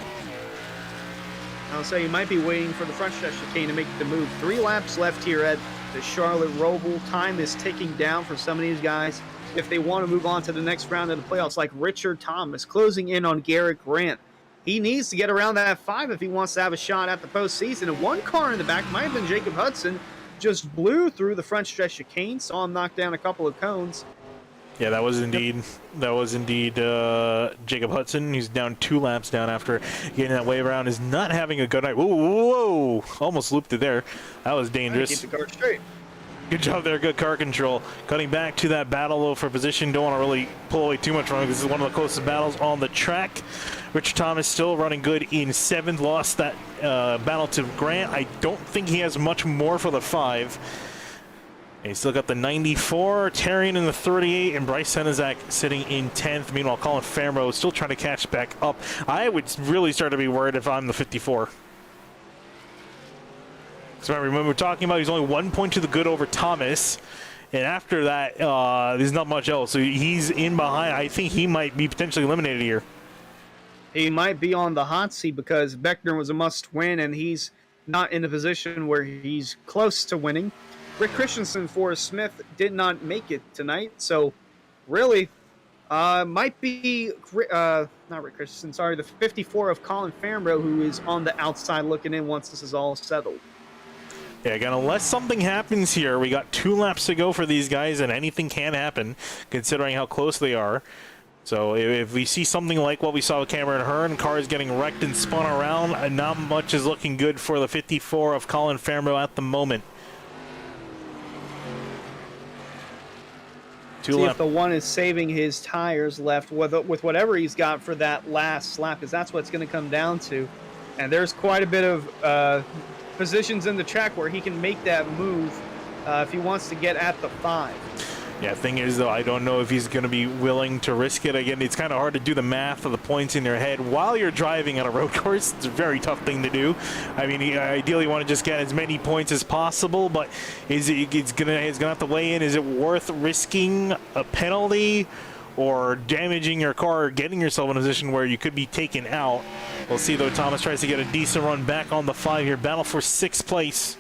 [SPEAKER 1] I'll say you might be waiting for the front stretch chicane to make the move. 3 laps left here at the Charlotte Roval. Time is ticking down for some of these guys if they want to move on to the next round of the playoffs, like Richard Thomas closing in on Garrett Grant. He needs to get around that 5 if he wants to have a shot at the postseason. And one car in the back, might have been Jacob Hudson, just blew through the front stretch chicane, saw him knock down a couple of cones.
[SPEAKER 2] Yeah, that was indeed Jacob Hudson. He's down 2 laps down after getting that wave around. Is not having a good night. Whoa! Almost looped it there. That was dangerous.
[SPEAKER 1] Keep the car straight.
[SPEAKER 2] Good job there, good car control. Cutting back to that battle, though, for position. Don't want to really pull away too much from it. This is one of the closest battles on the track. Richard Thomas still running good in 7th. Lost that battle to Grant. I don't think he has much more for the 5. And he's still got the 94, Terrian in the 38, and Bryce Senezak sitting in 10th. Meanwhile, Colin Famro still trying to catch back up. I would really start to be worried if I'm the 54. So remember, when we're talking about he's only 1 point to the good over Thomas, and after that, there's not much else. So he's in behind. I think he might be potentially eliminated here.
[SPEAKER 1] He might be on the hot seat because Beckner was a must-win, and he's not in a position where he's close to winning. Rick Christensen for Smith did not make it tonight, so really might be not Rick Christensen, sorry, the 54 of Colin Famro, who is on the outside looking in once this is all settled.
[SPEAKER 2] Yeah, again, unless something happens here, we got 2 laps to go for these guys, and anything can happen, considering how close they are. So if we see something like what we saw with Cameron Hearn, cars getting wrecked and spun around, not much is looking good for the 54 of Colin Famro at the moment.
[SPEAKER 1] See if the 1 is saving his tires left with whatever he's got for that last lap, because that's what's going to come down to. And there's quite a bit of positions in the track where he can make that move if he wants to get at the 5.
[SPEAKER 2] Yeah, thing is, though, I don't know if he's going to be willing to risk it. Again, it's kind of hard to do the math of the points in your head while you're driving on a road course. It's a very tough thing to do. I mean, ideally you want to just get as many points as possible, but he's gonna have to weigh in. Is it worth risking a penalty or damaging your car or getting yourself in a position where you could be taken out? We'll see, though. Thomas tries to get a decent run back on the 5 here. Battle for 6th place.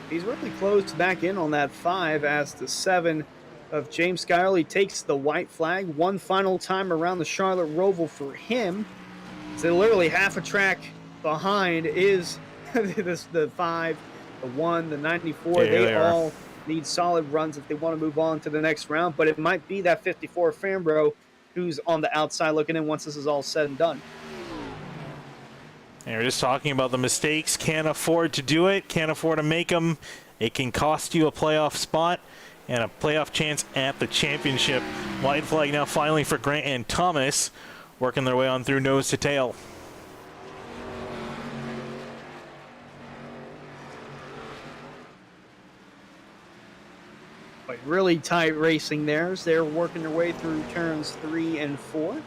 [SPEAKER 1] He's really closed back in on that 5 as the 7 of James Skylerly takes the white flag. One final time around the Charlotte Roval for him. So literally half a track behind is the 5, the 1, the 94. They all need solid runs if they want to move on to the next round. But it might be that 54 Fambro who's on the outside looking in once this is all said and done.
[SPEAKER 2] And we're just talking about the mistakes. Can't afford to do it. Can't afford to make them. It can cost you a playoff spot and a playoff chance at the championship. White flag now finally for Grant and Thomas, working their way on through nose to tail.
[SPEAKER 1] But really tight racing there as they're working their way through turns 3 and 4.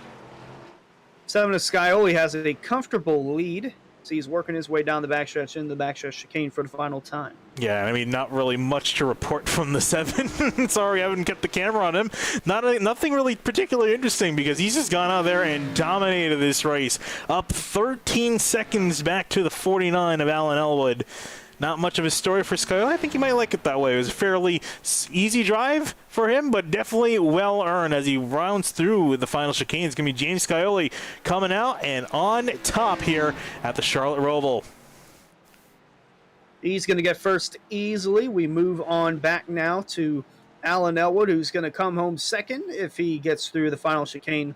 [SPEAKER 1] 7 of Scioli has a comfortable lead. So he's working his way down the backstretch in the backstretch chicane for the final time.
[SPEAKER 2] Yeah, I mean, not really much to report from the 7. Sorry, I haven't kept the camera on him. Nothing really particularly interesting because he's just gone out there and dominated this race. Up 13 seconds back to the 49 of Alan Elwood. Not much of a story for Scioli. I think he might like it that way. It was a fairly easy drive for him, but definitely well earned as he rounds through the final chicane. It's going to be James Scioli coming out and on top here at the Charlotte Roval.
[SPEAKER 1] He's going to get first easily. We move on back now to Alan Elwood, who's going to come home second if he gets through the final chicane.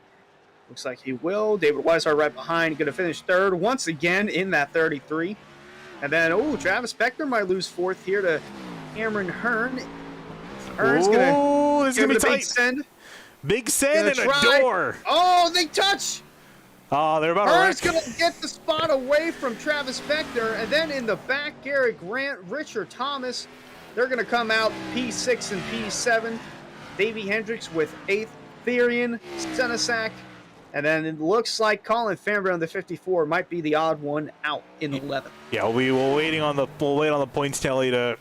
[SPEAKER 1] Looks like he will. David Weishart right behind, going to finish third once again in that 33. And then, Travis Beckner might lose fourth here to Cameron Hearn. Hearn's going to give it a big send.
[SPEAKER 2] Big send and a door.
[SPEAKER 1] Oh, they touch.
[SPEAKER 2] Oh, they're about to
[SPEAKER 1] Hearn's going to get the spot away from Travis Beckner. And then in the back, Garrett Grant, Richard Thomas. They're going to come out P6 and P7. Davey Hendricks with 8th. Therian, Senesac. And then it looks like Colin Fambro on the 54 might be the odd one out in 11th.
[SPEAKER 2] Yeah, we'll wait on the points tally to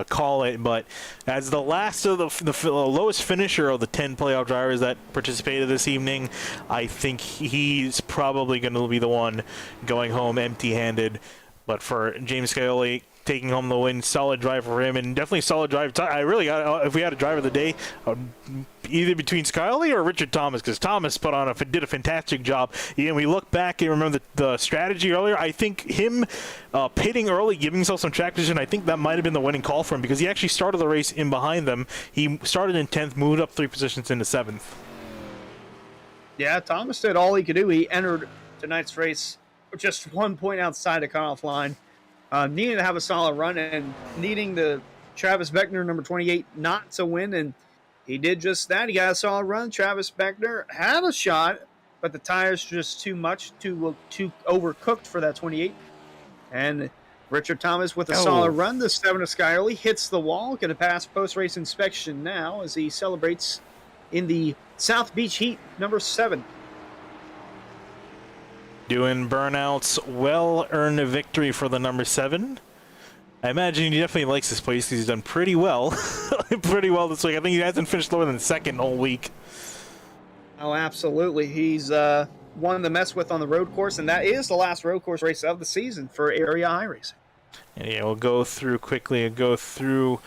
[SPEAKER 2] call it. But as the last of the lowest finisher of the 10 playoff drivers that participated this evening, I think he's probably going to be the one going home empty-handed. But for James Scioli taking home the win, solid drive for him, and definitely solid drive. I really got, if we had a driver of the day, either between Scioli or Richard Thomas, because Thomas did a fantastic job. And we look back and remember the strategy earlier. I think him pitting early, giving himself some track position, I think that might have been the winning call for him because he actually started the race in behind them. He started in 10th, moved up 3 positions into 7th.
[SPEAKER 1] Yeah, Thomas did all he could do. He entered tonight's race just 1 point outside the cutoff line. Needing to have a solid run and needing the Travis Beckner, number 28, not to win. And he did just that. He got a solid run. Travis Beckner had a shot, but the tires just too much, too overcooked for that 28. And Richard Thomas with a solid run. The 7 of Scioli hits the wall. Going to pass post-race inspection now as he celebrates in the South Beach Heat, number 7.
[SPEAKER 2] Doing burnouts, well-earned victory for the number 7. I imagine he definitely likes this place because he's done pretty well. Pretty well this week. I think he hasn't finished lower than second all week.
[SPEAKER 1] Oh, absolutely. He's one to mess with on the road course, and that is the last road course race of the season for area iRacing.
[SPEAKER 2] And yeah, we'll go through quickly and go through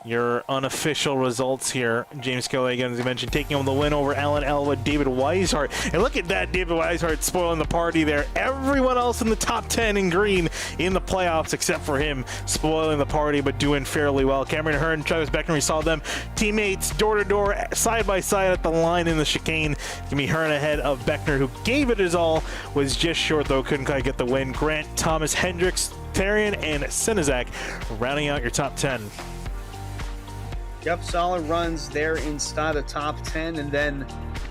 [SPEAKER 2] your unofficial results here. James Scioli, again, as you mentioned, taking home the win over Alan Elwood, David Weishart. And look at that, David Weishart spoiling the party there. Everyone else in the top 10 in green in the playoffs except for him, spoiling the party but doing fairly well. Cameron Hearn, Travis Beckner, we saw them teammates door-to-door, side-by-side at the line in the chicane. Give me Hearn ahead of Beckner, who gave it his all, was just short though, couldn't quite get the win. Grant, Thomas, Hendricks, Therian, and Senezak rounding out your top 10.
[SPEAKER 1] Yep, solid runs there inside the top 10. And then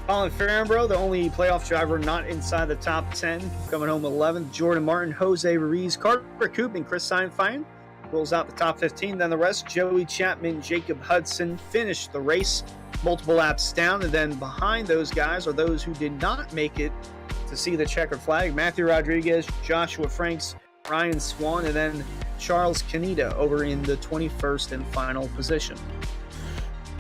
[SPEAKER 1] Colin Fambro, the only playoff driver not inside the top 10, coming home 11th. Jordan Martin, Jose Ruiz, Carter Coop, and Chris Seinfein rolls out the top 15. Then the rest, Joey Chapman, Jacob Hudson, finished the race multiple laps down. And then behind those guys are those who did not make it to see the checkered flag. Matthew Rodriguez, Joshua Franks, Ryan Swan, and then Charles Canida over in the 21st and final position.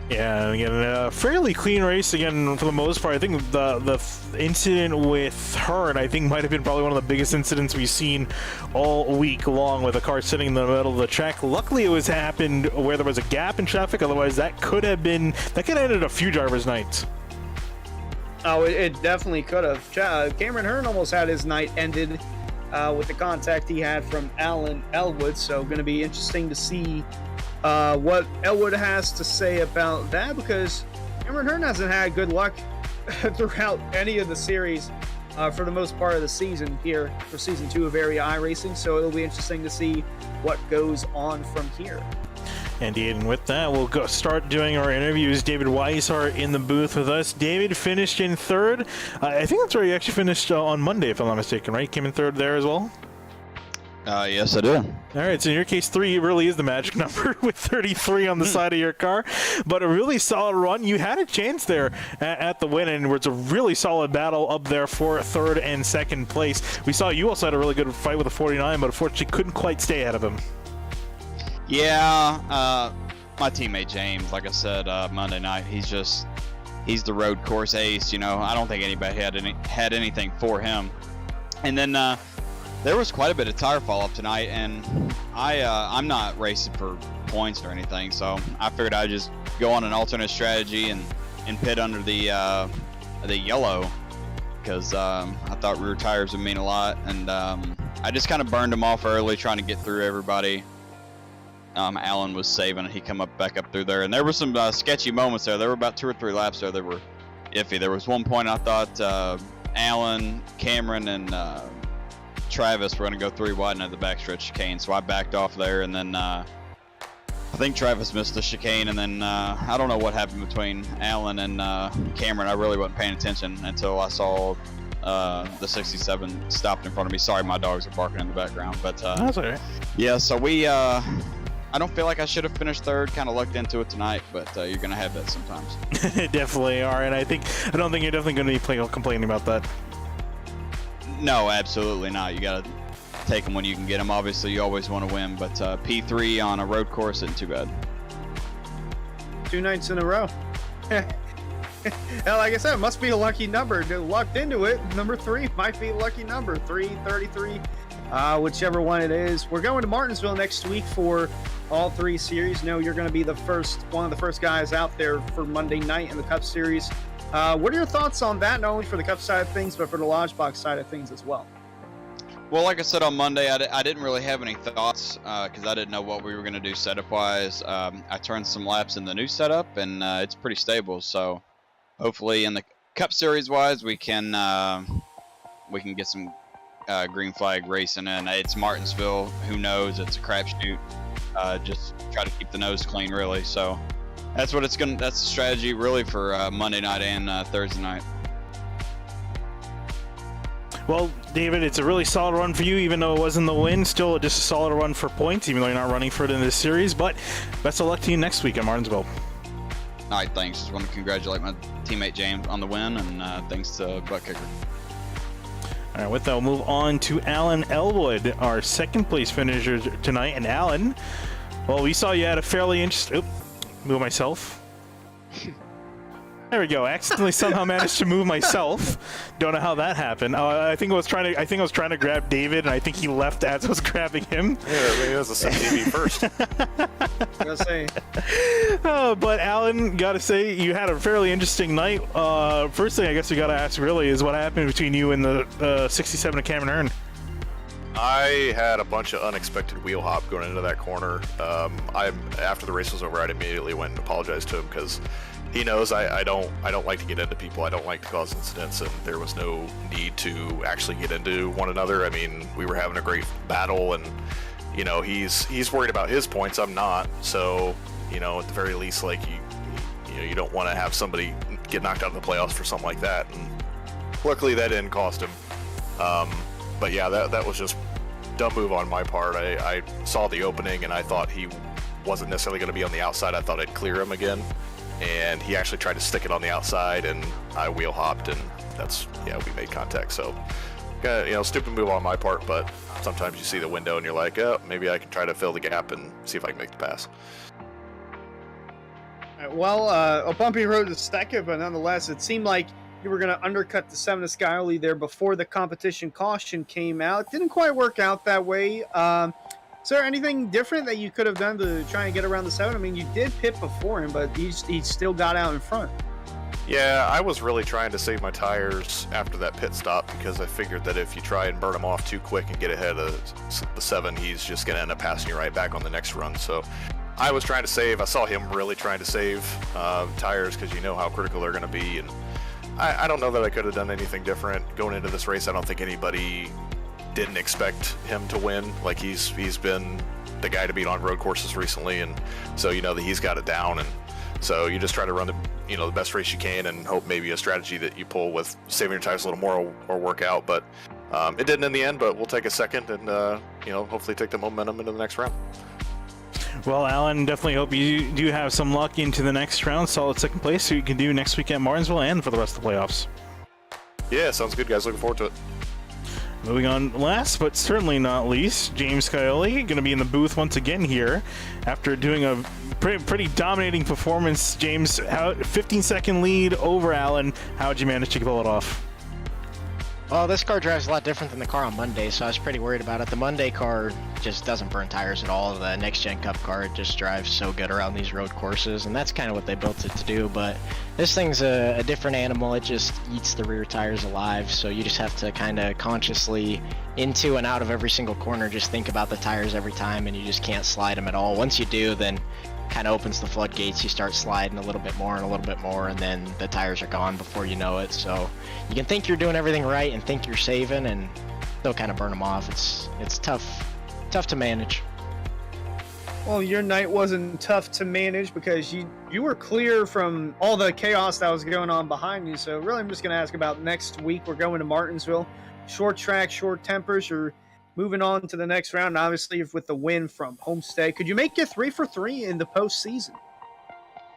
[SPEAKER 2] Yeah, again, a fairly clean race again for the most part. I think the incident with Hearn, I think, might have been probably one of the biggest incidents we've seen all week long, with a car sitting in the middle of the track. Luckily, it was happened where there was a gap in traffic. Otherwise, that could have ended a few drivers' nights.
[SPEAKER 1] Oh, it definitely could have. Cameron Hearn almost had his night ended with the contact he had from Alan Elwood. So, going to be interesting to see what Elwood has to say about that, because Cameron Hearn hasn't had good luck throughout any of the series for the most part of the season here for Season 2 of Area iRacing, so it'll be interesting to see what goes on from here.
[SPEAKER 2] And with that, we'll start doing our interviews. David Weishart in the booth with us. David finished in third. I think that's where he actually finished on Monday, if I'm not mistaken, right? Came in third there as well?
[SPEAKER 3] Yes, I do.
[SPEAKER 2] All right, so in your case, 3 really is the magic number with 33 on the side of your car. But a really solid run. You had a chance there at the win, and it was a really solid battle up there for third and second place. We saw you also had a really good fight with a 49, but unfortunately couldn't quite stay ahead of him.
[SPEAKER 3] Yeah, my teammate James, like I said, Monday night, he's the road course ace. You know, I don't think anybody had anything for him. And then there was quite a bit of tire fall up tonight, and I'm not racing for points or anything, so I figured I'd just go on an alternate strategy and pit under the yellow, because I thought rear tires would mean a lot, and I just kind of burned them off early, trying to get through everybody. Alan was saving. He come back up through there, and there were some sketchy moments there. There were about 2 or 3 laps there that were iffy. There was one point I thought Alan, Cameron, and Travis were going to go 3 wide into the backstretch chicane, so I backed off there, and then I think Travis missed the chicane, and then I don't know what happened between Alan and Cameron. I really wasn't paying attention until I saw the 67 stopped in front of me. Sorry, my dogs are barking in the background, but
[SPEAKER 2] That's all right.
[SPEAKER 3] yeah, so we I don't feel like I should have finished third. Kind of lucked into it tonight, but you're going to have that sometimes.
[SPEAKER 2] Definitely are, and I don't think you're definitely going to be complaining about that.
[SPEAKER 3] No, absolutely not. You got to take them when you can get them. Obviously, you always want to win, but P3 on a road course isn't too bad.
[SPEAKER 1] 2 nights in a row. Like I said, it must be a lucky number. Lucked into it. Number 3 might be a lucky number. 333, whichever one it is. We're going to Martinsville next week for all 3 series. No, you're going to be one of the first guys out there for Monday night in the Cup Series. What are your thoughts on that, not only for the Cup side of things, but for the Lodgebox side of things as well?
[SPEAKER 3] Well, like I said on Monday, I didn't really have any thoughts because I didn't know what we were going to do setup-wise. I turned some laps in the new setup, and it's pretty stable. So hopefully in the Cup Series-wise, we can get some green flag racing in. It's Martinsville. Who knows? It's a crapshoot. Just try to keep the nose clean, really. So that's what that's the strategy really for Monday night and Thursday night.
[SPEAKER 2] Well, David, it's a really solid run for you, even though it wasn't the win. Still, just a solid run for points, even though you're not running for it in this series. But best of luck to you next week at Martinsville.
[SPEAKER 3] All right, thanks. Just want to congratulate my teammate James on the win, and thanks to Butt Kicker.
[SPEAKER 2] All right, with that, we'll move on to Alan Elwood, our second place finisher tonight. And Alan, well, we saw you had a fairly interesting... move myself. There we go. Accidentally somehow managed to move myself. Don't know how that happened. I think I was trying to grab David, and I think he left as I was grabbing him.
[SPEAKER 4] Yeah, maybe that was a CTV first.
[SPEAKER 1] Gotta say.
[SPEAKER 2] But Alan, gotta say, you had a fairly interesting night. First thing I guess we gotta ask really is what happened between you and the 67 of Cameron Hearn.
[SPEAKER 4] I had a bunch of unexpected wheel hop going into that corner. After the race was over, I immediately went and apologized to him because he knows I don't like to get into people. I don't like to cause incidents, and there was no need to actually get into one another. I mean, we were having a great battle, and you know he's worried about his points. I'm not. So you know, at the very least, like you don't want to have somebody get knocked out of the playoffs for something like that. And luckily, that didn't cost him. But yeah, that was just dumb move on my part. I saw the opening and I thought he wasn't necessarily going to be on the outside. I thought I'd clear him again, and he actually tried to stick it on the outside, and I wheel hopped, and we made contact. So, stupid move on my part, but sometimes you see the window and you're like, oh, maybe I can try to fill the gap and see if I can make the pass.
[SPEAKER 1] Well, a bumpy road to Stecca, but nonetheless, it seemed like you were going to undercut the 7 of Skyly there before the competition caution came out. Didn't quite work out that way. Is there anything different that you could have done to try and get around the 7? I mean, you did pit before him, but he still got out in front.
[SPEAKER 4] Yeah, I was really trying to save my tires after that pit stop because I figured that if you try and burn him off too quick and get ahead of the 7, he's just going to end up passing you right back on the next run. So I was trying to save. I saw him really trying to save tires because you know how critical they're going to be. And I don't know that I could have done anything different going into this race. I don't think anybody didn't expect him to win. Like he's been the guy to beat on road courses recently, and so you know that he's got it down. And so you just try to run the best race you can, and hope maybe a strategy that you pull with saving your tires a little more or work out. But it didn't in the end. But we'll take a second and hopefully take the momentum into the next round.
[SPEAKER 2] Well, Alan, definitely hope you do have some luck into the next round. Solid second place, so you can do next week at Martinsville and for the rest of the playoffs.
[SPEAKER 4] Yeah, sounds good, guys. Looking forward to it.
[SPEAKER 2] Moving on, last but certainly not least, James Scioli going to be in the booth once again here after doing a pretty dominating performance. James, 15-second lead over Alan. How did you manage to pull it off?
[SPEAKER 5] Well, this car drives a lot different than the car on Monday, so I was pretty worried about it. The Monday car just doesn't burn tires at all. The Next Gen Cup car, it just drives so good around these road courses, and that's kind of what they built it to do. But this thing's a different animal. It just eats the rear tires alive, so you just have to kind of consciously, into and out of every single corner, just think about the tires every time, and you just can't slide them at all. Once you do, then kind of opens the floodgates. You start sliding a little bit more and a little bit more, and then the tires are gone before you know it. So you can think you're doing everything right and think you're saving, and they'll kind of burn them off. It's tough to manage.
[SPEAKER 1] Well, your night wasn't tough to manage because you were clear from all the chaos that was going on behind you. So really, I'm just going to ask about next week. We're going to Martinsville. Short track, short tempers. You're moving on to the next round, and obviously with the win from Homestead. Could you make it 3 for 3 in the postseason?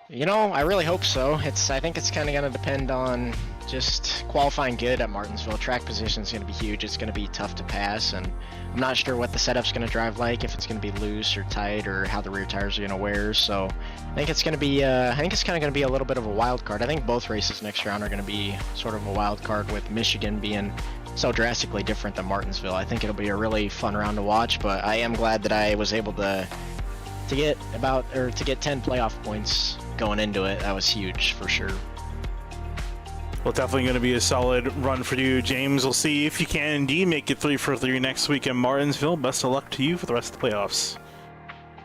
[SPEAKER 5] I really hope so. I think it's kind of going to depend on just qualifying good at Martinsville. Track position is going to be huge. It's going to be tough to pass, and I'm not sure what the setup's going to drive like, if it's going to be loose or tight, or how the rear tires are going to wear. So I think it's going to be, I think it's kind of going to be a little bit of a wild card. I think both races next round are going to be sort of a wild card, with Michigan being so drastically different than Martinsville. I think it'll be a really fun round to watch, but I am glad that I was able to get 10 playoff points going into it. That was huge for sure.
[SPEAKER 2] Well, definitely going to be a solid run for you, James. We'll see if you can indeed make it 3 for 3 next week in Martinsville. Best of luck to you for the rest of the playoffs.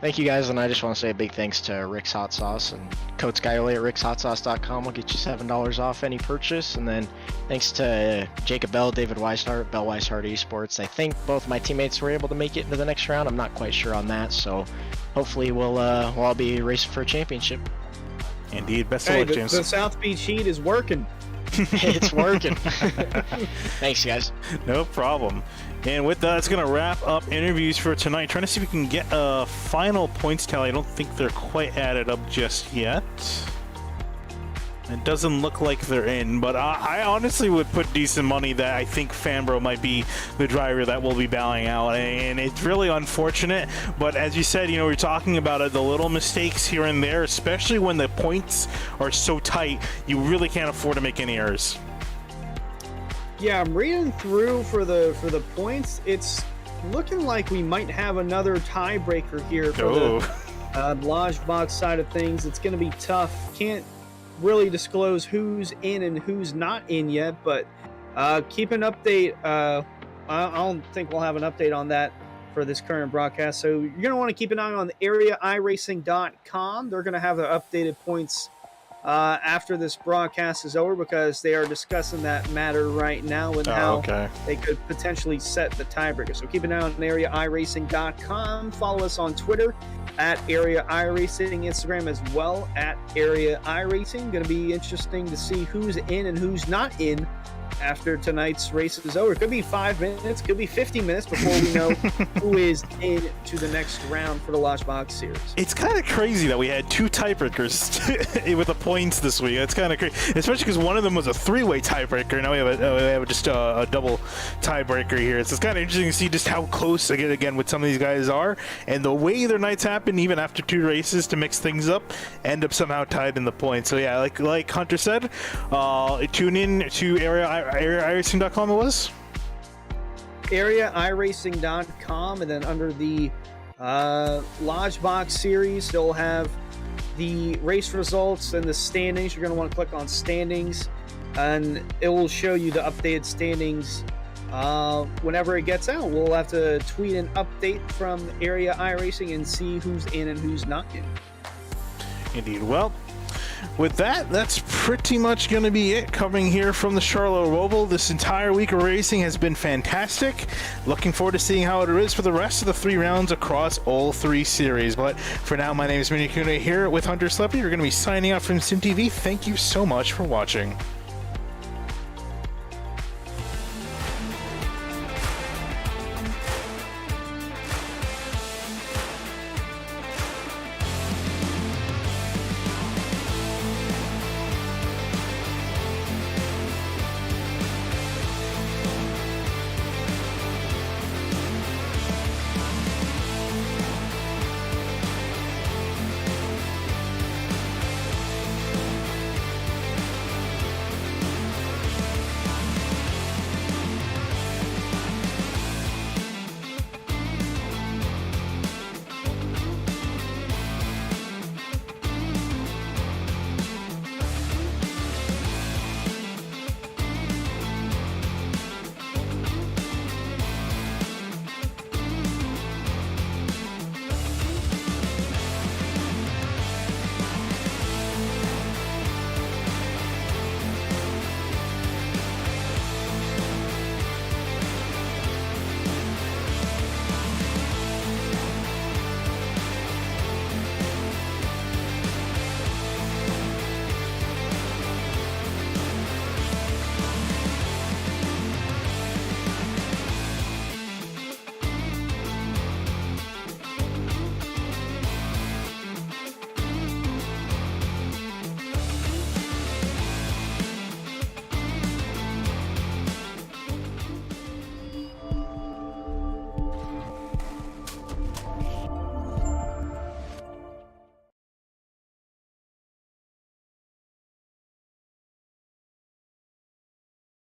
[SPEAKER 5] Thank you, guys, and I just want to say a big thanks to Rick's Hot Sauce and Code Scioli at rickshotsauce.com will get you $7 off any purchase. And then thanks to Jacob Bell, David Weishart, Bell Weishart Esports. I think both my teammates were able to make it into the next round. I'm not quite sure on that, so hopefully we'll all be racing for a championship.
[SPEAKER 2] Indeed. Best of luck, James.
[SPEAKER 1] The South Beach Heat is working.
[SPEAKER 5] It's working. Thanks, guys.
[SPEAKER 2] No problem. And with that, it's going to wrap up interviews for tonight. Trying to see if we can get a final points tally. I don't think they're quite added up just yet. It doesn't look like they're in, but I honestly would put decent money that I think Fambro might be the driver that will be bowing out, and it's really unfortunate. But as you said, we're talking about it, the little mistakes here and there, especially when the points are so tight, you really can't afford to make any errors.
[SPEAKER 1] Yeah, I'm reading through for the points. It's looking like we might have another tiebreaker here for the Lodgebox side of things. It's going to be tough. Can't really disclose who's in and who's not in yet, but keep an update. I don't think we'll have an update on that for this current broadcast, so you're going to want to keep an eye on the area iRacing.com. They're going to have the updated points after this broadcast is over, because they are discussing that matter right now and how they could potentially set the tiebreaker. So keep an eye on area iRacing.com. Follow us on Twitter at Area iRacing, Instagram as well at Area iRacing. Going to be interesting to see who's in and who's not in after tonight's race is over. It could be 5 minutes, could be 50 minutes before we know who is in to the next round for the Lodgebox series.
[SPEAKER 2] It's kind of crazy that we had 2 tiebreakers with the points this week. It's kind of crazy, especially because one of them was a 3-way tiebreaker. Now we have just a double tiebreaker here. So it's kind of interesting to see just how close again with some of these guys are, and the way their nights happen, even after 2 races, to mix things up, end up somehow tied in the points. So yeah, like Hunter said, tune in to iRacing.com. It was
[SPEAKER 1] area iRacing.com, and then under the Lodgebox series, they'll have the race results and the standings. You're going to want to click on standings, and it will show you the updated standings Whenever it gets out, we'll have to tweet an update from Area iRacing and see who's in and who's not in.
[SPEAKER 2] Indeed. Well, with that, that's pretty much going to be it coming here from the Charlotte Roval. This entire week of racing has been fantastic. Looking forward to seeing how it is for the rest of the 3 rounds across all 3 series. But for now, my name is Minikuna here with Hunter Sleppy. We're going to be signing out from SimTV. Thank you so much for watching.